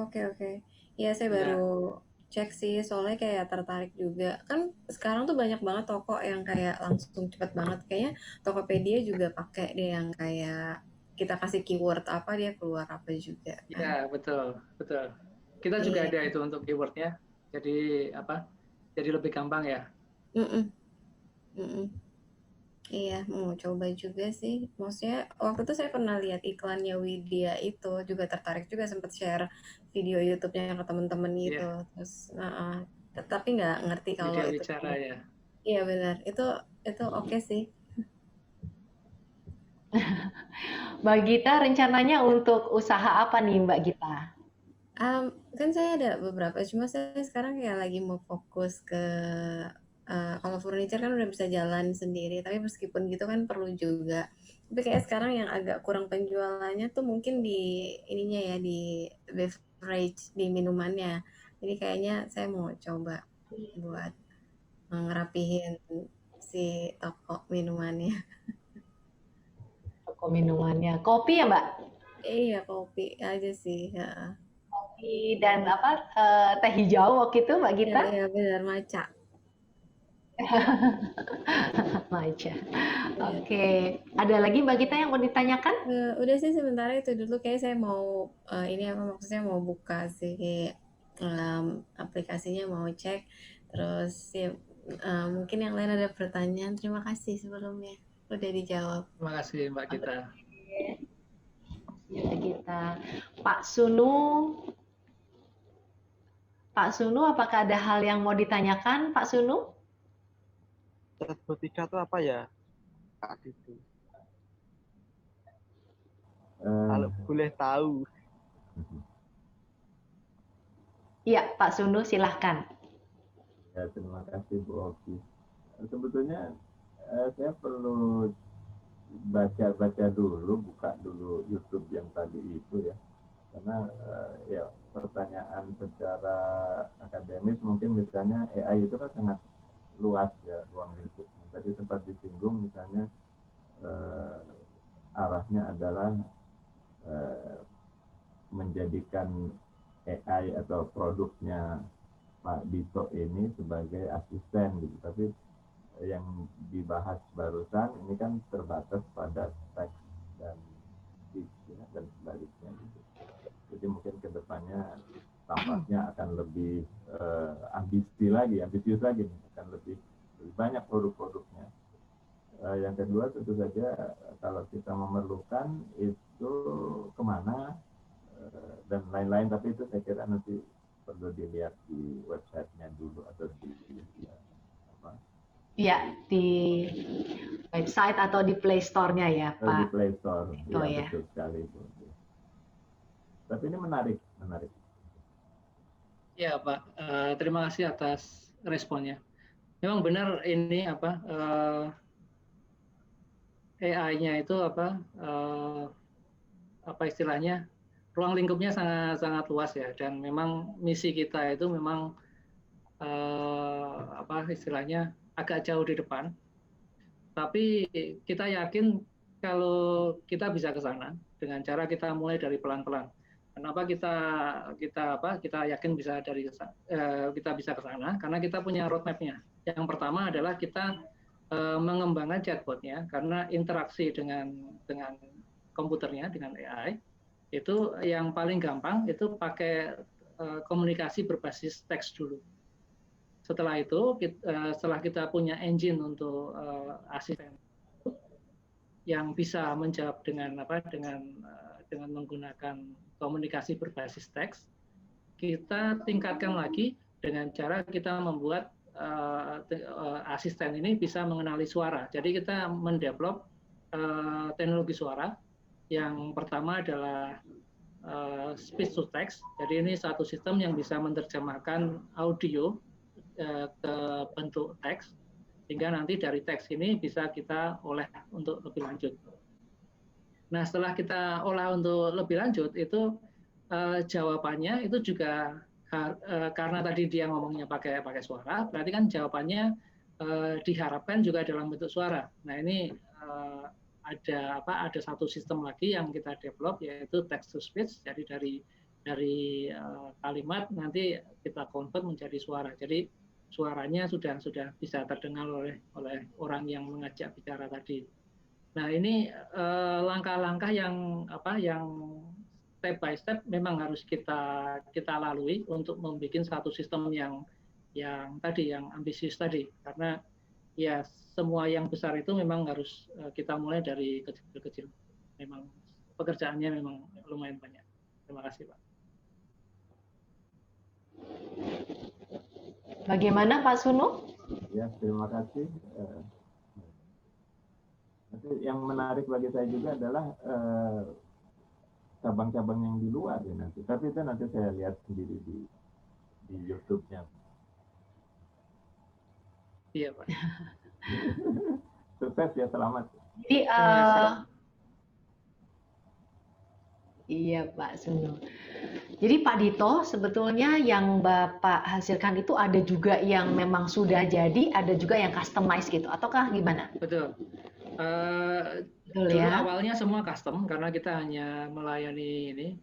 [SPEAKER 5] Oke. Ya, saya baru cek sih, soalnya kayak tertarik juga. Kan sekarang tuh banyak banget toko yang kayak langsung cepet banget. Kayaknya Tokopedia juga pakai deh yang kayak kita kasih keyword apa dia keluar apa juga.
[SPEAKER 2] Iya, betul. Kita juga ada itu untuk keywordnya. Jadi Jadi lebih gampang ya.
[SPEAKER 5] Iya, mau coba juga sih. Maksudnya waktu itu saya pernah lihat iklannya Widya itu, juga tertarik juga sempat share video YouTube-nya ke teman-teman gitu. Terus, tapi nggak ngerti kalau
[SPEAKER 2] Widya
[SPEAKER 5] itu.
[SPEAKER 2] Wicara ya.
[SPEAKER 5] Iya benar, itu oke sih.
[SPEAKER 1] Mbak Gita rencananya untuk usaha apa nih Mbak Gita?
[SPEAKER 5] Kan saya ada beberapa, cuma saya sekarang kayak lagi mau fokus ke kalau furniture kan udah bisa jalan sendiri, tapi meskipun gitu kan perlu juga. Tapi kayak sekarang yang agak kurang penjualannya tuh mungkin di ininya ya, di beverage, di minumannya. Jadi kayaknya saya mau coba buat ngerapihin si toko minumannya.
[SPEAKER 1] Toko minumannya. Kopi ya Mbak?
[SPEAKER 5] Iya, kopi aja sih. Ya.
[SPEAKER 1] Kopi dan teh hijau waktu itu Mbak Gita?
[SPEAKER 5] Iya benar, matcha.
[SPEAKER 1] Matcha. Oke. Ada lagi Mbak Gita yang mau ditanyakan?
[SPEAKER 5] Udah sih sementara itu dulu, kayak saya mau ini apa maksudnya mau buka sih aplikasinya, mau cek terus ya, mungkin yang lain ada pertanyaan. Terima kasih sebelumnya udah dijawab.
[SPEAKER 2] Terima kasih Mbak Gita.
[SPEAKER 1] Mbak Gita. Pak Sunu, apakah ada hal yang mau ditanyakan Pak Sunu?
[SPEAKER 4] Chat Botika itu apa ya, Kak Dito? Kalau boleh tahu.
[SPEAKER 1] Iya, Pak Sunu silahkan.
[SPEAKER 6] Ya, terima kasih Bu Oki. Sebetulnya saya perlu baca dulu, buka dulu YouTube yang tadi itu ya. Karena ya pertanyaan secara akademis mungkin misalnya AI itu kan sangat luas ya ruang lingkup. Tadi sempat disinggung misalnya arahnya adalah menjadikan AI atau produknya Pak Dito ini sebagai asisten gitu. Tapi yang dibahas barusan ini kan terbatas pada teks dan speech ya, dan sebaliknya gitu. Jadi mungkin kedepannya tampaknya akan lebih ambisius lagi nih, akan lebih banyak produk-produknya. Yang kedua tentu saja kalau kita memerlukan itu kemana dan lain-lain, tapi itu saya kira nanti perlu dilihat di websitenya dulu atau di apa?
[SPEAKER 1] Ya, di website atau di Play Store-nya ya,
[SPEAKER 6] Di
[SPEAKER 1] Pak.
[SPEAKER 6] Play Store.
[SPEAKER 1] Oh,
[SPEAKER 6] Ya,
[SPEAKER 1] ya.
[SPEAKER 6] betul sekali Bu. Tapi ini menarik.
[SPEAKER 2] Ya Pak, terima kasih atas responnya. Memang benar ini AI-nya itu apa istilahnya, ruang lingkupnya sangat luas ya, dan memang misi kita itu memang apa istilahnya agak jauh di depan. Tapi kita yakin kalau kita bisa ke sana dengan cara kita mulai dari pelan-pelan. Kenapa kita yakin bisa kita bisa ke sana? Karena kita punya roadmap-nya. Yang pertama adalah kita mengembangkan chatbot-nya, karena interaksi dengan komputernya, dengan AI itu yang paling gampang itu pakai komunikasi berbasis teks dulu. Setelah itu, setelah kita punya engine untuk asisten yang bisa menjawab dengan menggunakan komunikasi berbasis teks, kita tingkatkan lagi dengan cara kita membuat asisten ini bisa mengenali suara. Jadi kita mendevelop teknologi suara. Yang pertama adalah speech to text. Jadi ini satu sistem yang bisa menerjemahkan audio ke bentuk teks, sehingga nanti dari teks ini bisa kita olah untuk lebih lanjut. Nah, setelah kita olah untuk lebih lanjut, itu jawabannya itu juga karena tadi dia ngomongnya pakai suara, berarti kan jawabannya diharapkan juga dalam bentuk suara. Nah, ini ada satu sistem lagi yang kita develop, yaitu text to speech. Jadi dari kalimat nanti kita convert menjadi suara. Jadi suaranya sudah bisa terdengar oleh orang yang mengajak bicara tadi. Nah, ini langkah-langkah yang step by step memang harus kita lalui untuk membuat satu sistem yang ambisius tadi. Karena ya semua yang besar itu memang harus kita mulai dari kecil-kecil. Memang pekerjaannya memang lumayan banyak. Terima kasih, Pak.
[SPEAKER 1] Bagaimana Pak Sunu?
[SPEAKER 6] Ya, terima kasih. Nanti yang menarik bagi saya juga adalah cabang-cabang yang di luar ya nanti. Tapi itu nanti saya lihat sendiri di YouTube-nya.
[SPEAKER 2] Iya, Pak.
[SPEAKER 6] Sukses ya, selamat.
[SPEAKER 1] Jadi, iya Pak Sunu. Jadi Pak Dito, sebetulnya yang Bapak hasilkan itu ada juga yang memang sudah jadi, ada juga yang customize gitu, ataukah gimana?
[SPEAKER 2] Betul.
[SPEAKER 1] Betul
[SPEAKER 2] Dulu
[SPEAKER 1] ya.
[SPEAKER 2] awalnya semua custom karena kita hanya melayani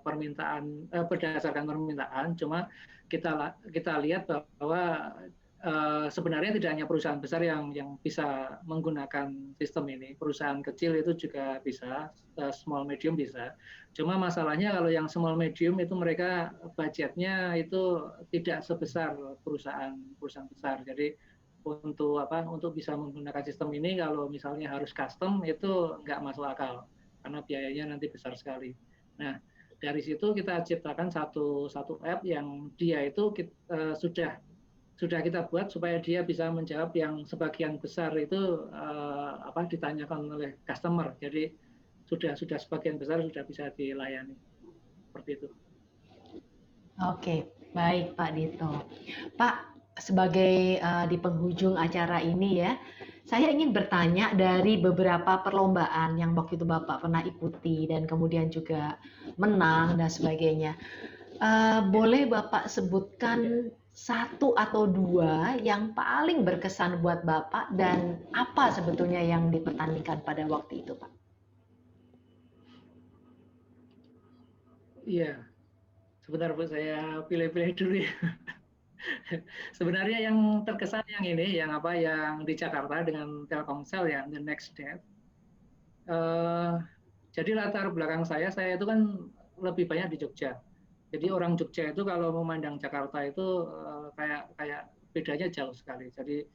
[SPEAKER 2] permintaan berdasarkan permintaan. Cuma kita lihat bahwa sebenarnya tidak hanya perusahaan besar yang bisa menggunakan sistem ini. Perusahaan kecil itu juga bisa, small medium bisa. Cuma masalahnya kalau yang small medium itu mereka budgetnya itu tidak sebesar perusahaan besar. Jadi untuk bisa menggunakan sistem ini kalau misalnya harus custom itu nggak masuk akal karena biayanya nanti besar sekali. Nah, dari situ kita ciptakan satu app yang dia itu sudah kita buat supaya dia bisa menjawab yang sebagian besar itu ditanyakan oleh customer. Jadi sudah sebagian besar sudah bisa dilayani seperti itu.
[SPEAKER 1] Oke, baik Pak Dito. Pak, sebagai di penghujung acara ini ya, saya ingin bertanya dari beberapa perlombaan yang waktu itu Bapak pernah ikuti dan kemudian juga menang dan sebagainya. Boleh Bapak sebutkan satu atau dua yang paling berkesan buat Bapak dan apa sebetulnya yang dipertandingkan pada waktu itu, Pak?
[SPEAKER 2] Iya, sebentar Bu, saya pilih-pilih dulu ya. Sebenarnya yang terkesan yang ini, yang di Jakarta dengan Telkomsel ya, The Next Step. Jadi latar belakang saya itu kan lebih banyak di Jogja. Jadi orang Jogja itu kalau memandang Jakarta itu kayak bedanya jauh sekali. Jadi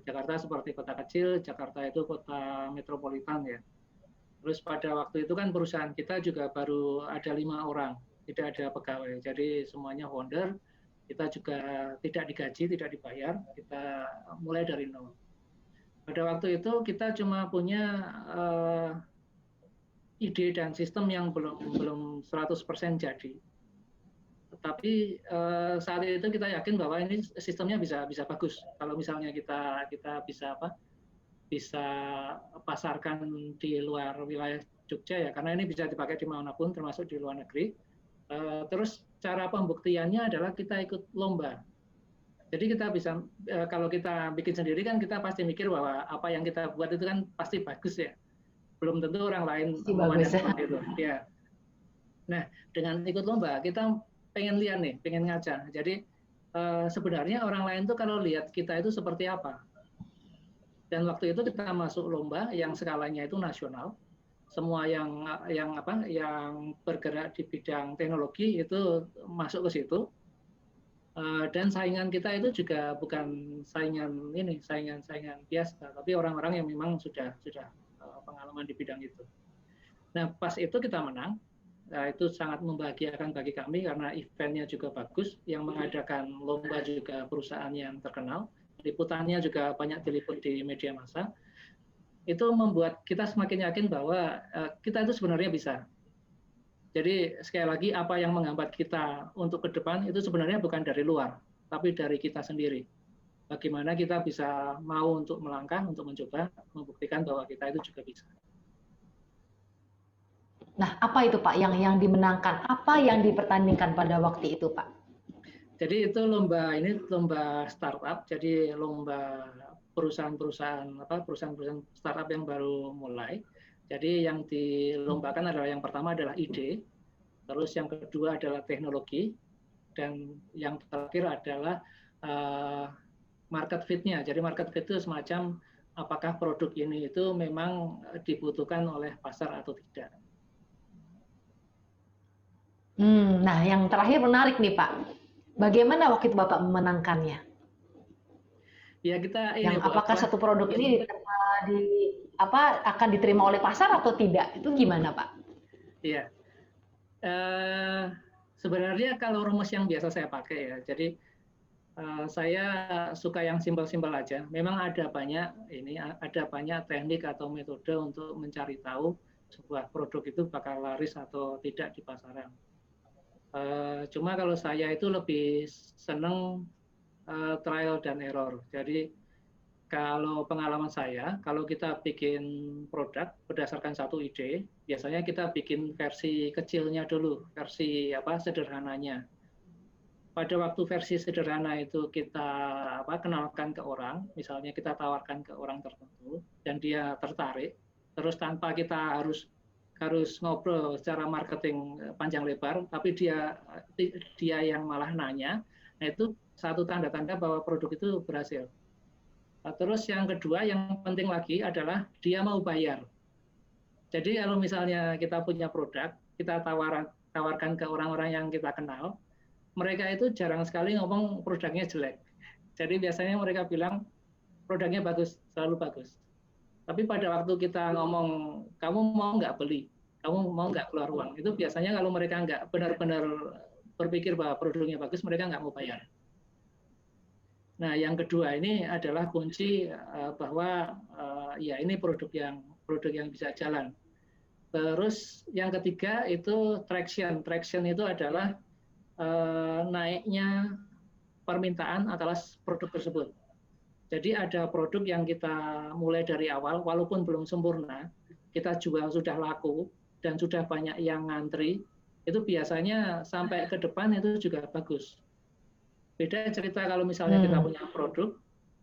[SPEAKER 2] Jakarta seperti kota kecil, Jakarta itu kota metropolitan ya. Terus pada waktu itu kan perusahaan kita juga baru ada 5 orang, tidak ada pegawai. Jadi semuanya founder. Kita juga tidak digaji, tidak dibayar, kita mulai dari nol. Pada waktu itu kita cuma punya ide dan sistem yang belum 100% jadi. Tetapi saat itu kita yakin bahwa ini sistemnya bisa bagus. Kalau misalnya kita bisa pasarkan di luar wilayah Jogja ya, karena ini bisa dipakai di manapun, termasuk di luar negeri. Terus cara pembuktiannya adalah kita ikut lomba. Jadi kita bisa, kalau kita bikin sendiri kan kita pasti mikir bahwa apa yang kita buat itu kan pasti bagus ya. Belum tentu orang lain memandang seperti itu. Ya. Nah, dengan ikut lomba kita pengen lihat nih, pengen ngaca. Jadi sebenarnya orang lain tuh kalau lihat kita itu seperti apa. Dan waktu itu kita masuk lomba yang skalanya itu nasional. Semua yang bergerak di bidang teknologi itu masuk ke situ. Dan saingan kita itu juga bukan saingan biasa, tapi orang-orang yang memang sudah pengalaman di bidang itu. Nah, pas itu kita menang. Nah, itu sangat membahagiakan bagi kami karena eventnya juga bagus, yang mengadakan lomba juga perusahaan yang terkenal, liputannya juga banyak diliput di media massa. Itu membuat kita semakin yakin bahwa kita itu sebenarnya bisa. Jadi sekali lagi apa yang menghambat kita untuk ke depan itu sebenarnya bukan dari luar, tapi dari kita sendiri. Bagaimana kita bisa mau untuk melangkah, untuk mencoba, membuktikan bahwa kita itu juga bisa.
[SPEAKER 1] Nah, apa itu Pak yang dimenangkan? Apa yang dipertandingkan pada waktu itu Pak?
[SPEAKER 2] Jadi itu lomba startup, jadi lomba perusahaan startup yang baru mulai. Jadi yang dilombakan adalah yang pertama adalah ide, terus yang kedua adalah teknologi, dan yang terakhir adalah market fit-nya. Jadi market fit itu semacam apakah produk ini itu memang dibutuhkan oleh pasar atau tidak.
[SPEAKER 1] Nah, yang terakhir menarik nih Pak. Bagaimana waktu itu Bapak memenangkannya?
[SPEAKER 2] Ya kita
[SPEAKER 1] yang apakah satu produk ini akan diterima oleh pasar atau tidak? Itu gimana Pak?
[SPEAKER 2] Iya. Sebenarnya kalau rumus yang biasa saya pakai ya. Jadi saya suka yang simpel-simpel aja. Memang ada banyak teknik atau metode untuk mencari tahu sebuah produk itu bakal laris atau tidak di pasaran. Cuma kalau saya itu lebih seneng trial dan error. Jadi kalau pengalaman saya, kalau kita bikin produk berdasarkan satu ide, biasanya kita bikin versi kecilnya dulu, versi sederhananya. Pada waktu versi sederhana itu kita kenalkan ke orang, misalnya kita tawarkan ke orang tertentu dan dia tertarik, terus tanpa kita harus ngobrol secara marketing panjang lebar, tapi dia yang malah nanya, nah itu satu tanda-tanda bahwa produk itu berhasil. Terus yang kedua yang penting lagi adalah dia mau bayar. Jadi kalau misalnya kita punya produk, kita tawarkan ke orang-orang yang kita kenal, mereka itu jarang sekali ngomong produknya jelek. Jadi biasanya mereka bilang produknya bagus, selalu bagus. Tapi pada waktu kita ngomong, kamu mau nggak beli, kamu mau nggak keluar uang, itu biasanya kalau mereka nggak benar-benar berpikir bahwa produknya bagus, mereka nggak mau bayar. Nah, yang kedua ini adalah kunci bahwa ya ini produk yang bisa jalan. Terus yang ketiga itu traction. Traction itu adalah naiknya permintaan atas produk tersebut. Jadi ada produk yang kita mulai dari awal, walaupun belum sempurna, kita jual sudah laku dan sudah banyak yang ngantri, itu biasanya sampai ke depan itu juga bagus. Beda cerita kalau misalnya kita punya produk,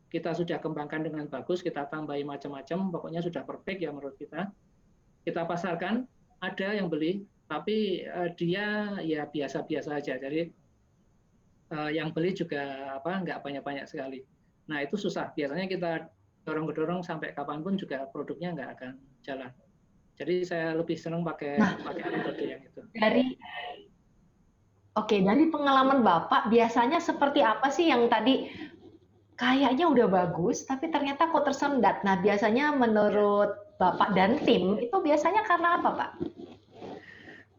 [SPEAKER 2] kita sudah kembangkan dengan bagus, kita tambahi macam-macam, pokoknya sudah perfect ya menurut kita. Kita pasarkan, ada yang beli, tapi dia ya biasa-biasa aja. Jadi yang beli juga nggak banyak-banyak sekali. Nah itu susah. Biasanya kita dorong-gedorong sampai kapanpun juga produknya nggak akan jalan. Jadi saya lebih senang pakai metode yang itu.
[SPEAKER 1] Dari pengalaman Bapak, biasanya seperti apa sih yang tadi kayaknya udah bagus, tapi ternyata kok tersendat? Nah biasanya menurut Bapak dan tim, itu biasanya karena apa Pak?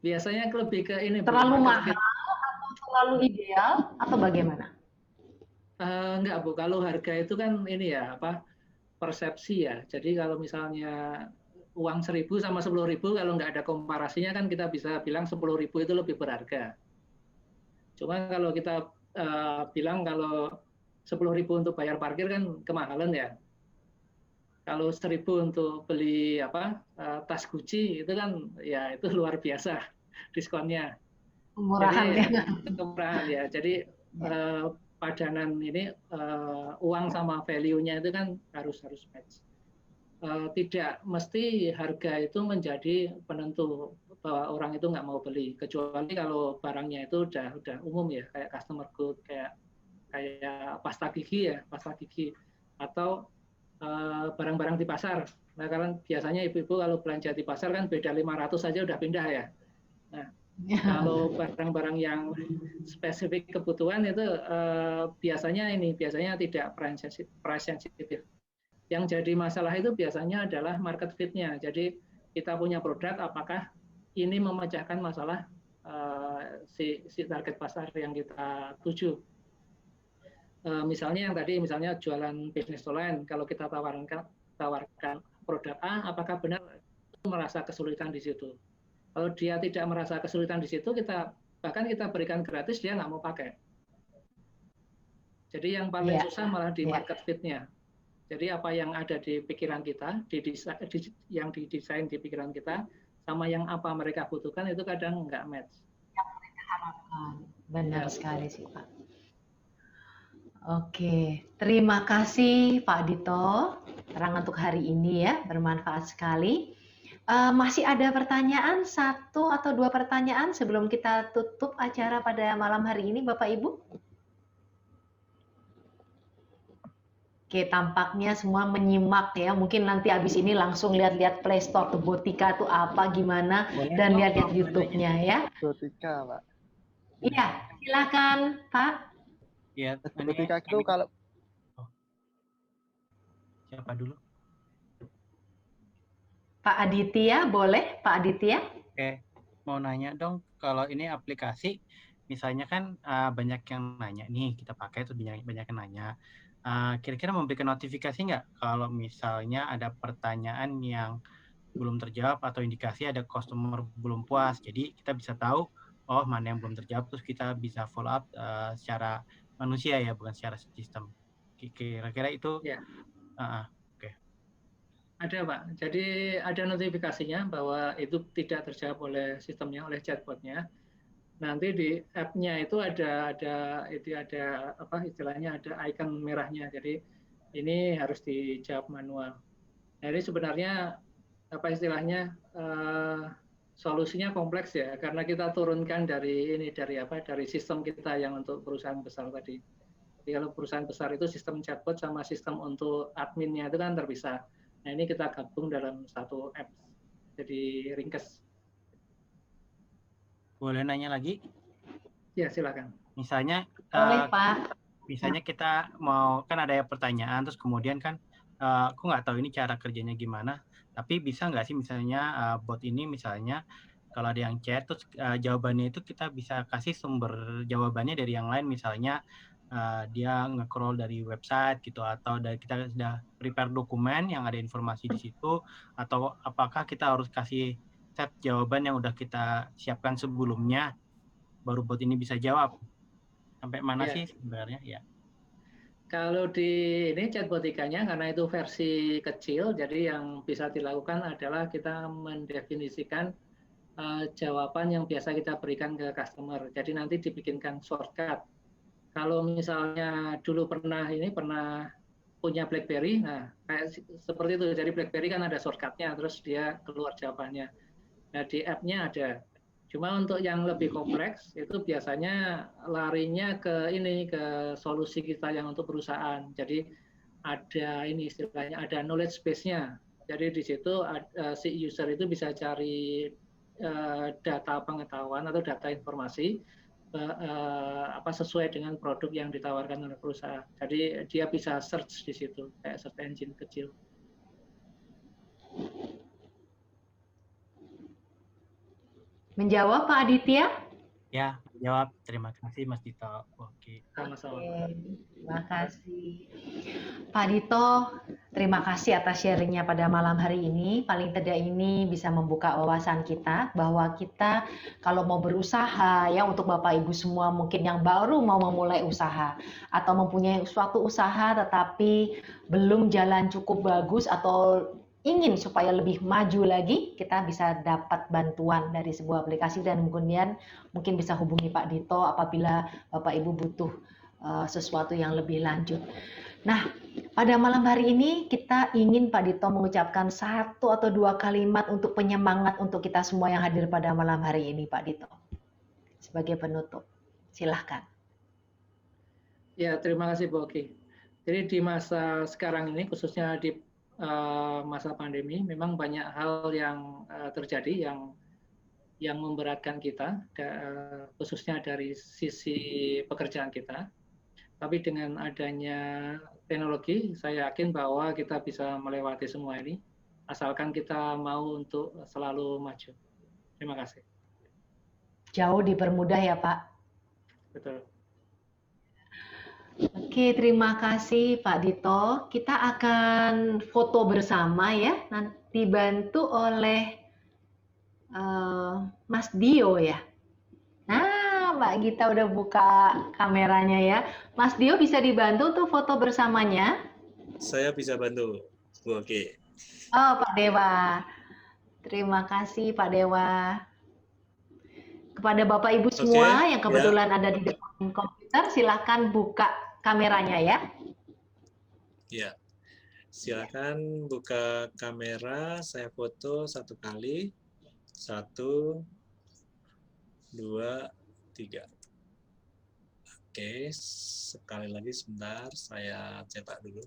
[SPEAKER 2] Biasanya lebih ke ini.
[SPEAKER 1] Terlalu mahal atau selalu ideal atau bagaimana?
[SPEAKER 2] Enggak Bu, kalau harga itu kan ini ya apa persepsi ya. Jadi kalau misalnya uang 1.000 sama 10.000 kalau nggak ada komparasinya kan kita bisa bilang 10.000 itu lebih berharga. Cuma kalau kita bilang kalau 10.000 untuk bayar parkir kan kemahalan ya. Kalau 1.000 untuk beli tas Gucci itu kan ya itu luar biasa diskonnya.
[SPEAKER 1] Murahan
[SPEAKER 2] Jadi
[SPEAKER 1] ya.
[SPEAKER 2] kemurahan ya. Jadi padanan ini uang sama value-nya itu kan harus match. Tidak mesti harga itu menjadi penentu bahwa orang itu nggak mau beli, kecuali kalau barangnya itu udah umum ya, kayak customer good, kayak pasta gigi atau barang-barang di pasar. Nah, karena biasanya ibu-ibu kalau belanja di pasar kan beda 500 saja udah pindah ya. Nah, kalau barang-barang yang spesifik kebutuhan itu biasanya tidak price sensitive. Yang jadi masalah itu biasanya adalah market fit-nya. Jadi kita punya produk, apakah ini memecahkan masalah si target pasar yang kita tuju. Misalnya jualan bisnis online, kalau kita tawarkan produk A, apakah benar merasa kesulitan di situ? Kalau dia tidak merasa kesulitan di situ, bahkan kita berikan gratis, dia nggak mau pakai. Jadi yang paling susah malah di market fit-nya. Jadi apa yang ada di pikiran kita, yang didesain di pikiran kita, sama yang apa mereka butuhkan itu kadang nggak match.
[SPEAKER 1] Yang mereka harapkan. Benar sekali sih Pak. Oke, terima kasih Pak Dito. Terang untuk hari ini ya, bermanfaat sekali. Masih ada pertanyaan, 1 atau 2 pertanyaan sebelum kita tutup acara pada malam hari ini Bapak Ibu? Oke, tampaknya semua menyimak ya. Mungkin nanti habis ini langsung lihat-lihat Play Store tuh Botika tuh apa gimana dan lihat-lihat YouTube-nya ya.
[SPEAKER 4] Botika, Pak.
[SPEAKER 1] Iya, silakan Pak.
[SPEAKER 7] Ya,
[SPEAKER 4] Botika itu kalau
[SPEAKER 7] siapa dulu?
[SPEAKER 1] Pak Aditya, boleh Pak Aditya?
[SPEAKER 7] Oke, mau nanya dong, kalau ini aplikasi, misalnya kan banyak yang nanya nih, kita pakai tuh banyak yang nanya. Kira-kira memberikan notifikasi nggak kalau misalnya ada pertanyaan yang belum terjawab atau indikasi ada customer belum puas. Jadi kita bisa tahu, oh mana yang belum terjawab, terus kita bisa follow up secara manusia ya, bukan secara sistem. Kira-kira itu
[SPEAKER 2] ya.
[SPEAKER 7] Oke.
[SPEAKER 2] Ada Pak, jadi ada notifikasinya bahwa itu tidak terjawab oleh sistemnya, oleh chatbotnya. Nanti di app-nya itu ada apa istilahnya ada icon merahnya. Jadi ini harus dijawab manual. Jadi sebenarnya apa istilahnya solusinya kompleks ya, karena kita turunkan dari sistem kita yang untuk perusahaan besar tadi. Jadi kalau perusahaan besar itu sistem chatbot sama sistem untuk adminnya itu kan terpisah. Nah ini kita gabung dalam satu app. Jadi ringkes.
[SPEAKER 7] Boleh nanya lagi?
[SPEAKER 2] Ya, silakan.
[SPEAKER 7] Misalnya,
[SPEAKER 1] Boleh, Pak.
[SPEAKER 7] Misalnya kita mau, kan ada pertanyaan, terus kemudian kan, aku nggak tahu ini cara kerjanya gimana, tapi bisa nggak sih misalnya bot ini misalnya, kalau ada yang chat, terus jawabannya itu kita bisa kasih sumber jawabannya dari yang lain, misalnya dia nge-crawl dari website gitu, atau dari kita sudah prepare dokumen yang ada informasi di situ, atau apakah kita harus kasih set jawaban yang udah kita siapkan sebelumnya baru bot ini bisa jawab. Sampai mana sih sebenarnya ya?
[SPEAKER 2] Kalau di ini chat Botikanya karena itu versi kecil, jadi yang bisa dilakukan adalah kita mendefinisikan jawaban yang biasa kita berikan ke customer. Jadi nanti dibikinkan shortcut. Kalau misalnya dulu pernah punya BlackBerry, nah kayak seperti itu. Jadi BlackBerry kan ada shortcutnya, terus dia keluar jawabannya. Nah di app-nya ada. Cuma untuk yang lebih kompleks itu biasanya larinya ke solusi kita yang untuk perusahaan. Jadi ada istilahnya ada knowledge base-nya. Jadi di situ si user itu bisa cari data pengetahuan atau data informasi sesuai dengan produk yang ditawarkan oleh perusahaan. Jadi dia bisa search di situ kayak search engine kecil.
[SPEAKER 1] Menjawab Pak Aditya?
[SPEAKER 7] Ya, jawab. Terima kasih Mas Dito. Oke.
[SPEAKER 2] Sama-sama.
[SPEAKER 1] Oke, terima kasih. Pak Dito, terima kasih atas sharingnya pada malam hari ini. Paling tidak ini bisa membuka wawasan kita bahwa kita kalau mau berusaha ya untuk Bapak Ibu semua mungkin yang baru mau memulai usaha atau mempunyai suatu usaha tetapi belum jalan cukup bagus atau ingin supaya lebih maju lagi, kita bisa dapat bantuan dari sebuah aplikasi dan kemudian mungkin bisa hubungi Pak Dito apabila Bapak Ibu butuh sesuatu yang lebih lanjut. Nah, pada malam hari ini kita ingin Pak Dito mengucapkan 1 atau 2 kalimat untuk penyemangat untuk kita semua yang hadir pada malam hari ini, Pak Dito. Sebagai penutup, silahkan.
[SPEAKER 2] Ya, terima kasih Bu Oki. Jadi di masa sekarang ini, khususnya di masa pandemi, memang banyak hal yang terjadi yang memberatkan kita, khususnya dari sisi pekerjaan kita. Tapi dengan adanya teknologi, saya yakin bahwa kita bisa melewati semua ini, asalkan kita mau untuk selalu maju. Terima kasih.
[SPEAKER 1] Jauh dipermudah ya Pak.
[SPEAKER 2] Betul.
[SPEAKER 1] Oke, terima kasih Pak Dito. Kita akan foto bersama ya, nanti dibantu oleh Mas Dio ya. Nah, Mbak Gita udah buka kameranya ya. Mas Dio bisa dibantu tuh foto bersamanya?
[SPEAKER 8] Saya bisa bantu. Oke.
[SPEAKER 1] Oh, Pak Dewa. Terima kasih Pak Dewa. Kepada Bapak Ibu semua yang kebetulan ada di depan komputer, silakan buka kameranya ya.
[SPEAKER 8] Ya. Silakan buka kamera, saya foto 1 kali. 1, 2, 3. Oke, sekali lagi sebentar, saya cetak dulu.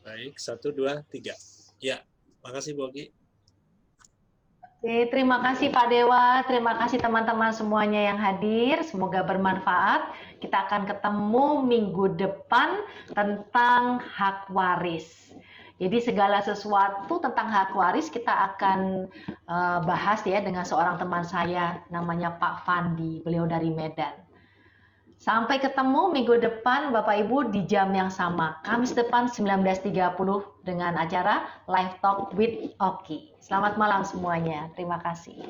[SPEAKER 8] Baik, 1, 2, 3. Ya, makasih Bu Oki.
[SPEAKER 1] Oke, terima kasih Pak Dewa, terima kasih teman-teman semuanya yang hadir, semoga bermanfaat. Kita akan ketemu minggu depan tentang hak waris. Jadi segala sesuatu tentang hak waris kita akan bahas ya dengan seorang teman saya namanya Pak Fandi, beliau dari Medan. Sampai ketemu minggu depan Bapak Ibu di jam yang sama, Kamis depan 19.30 dengan acara Live Talk with Oki. Selamat malam semuanya, terima kasih.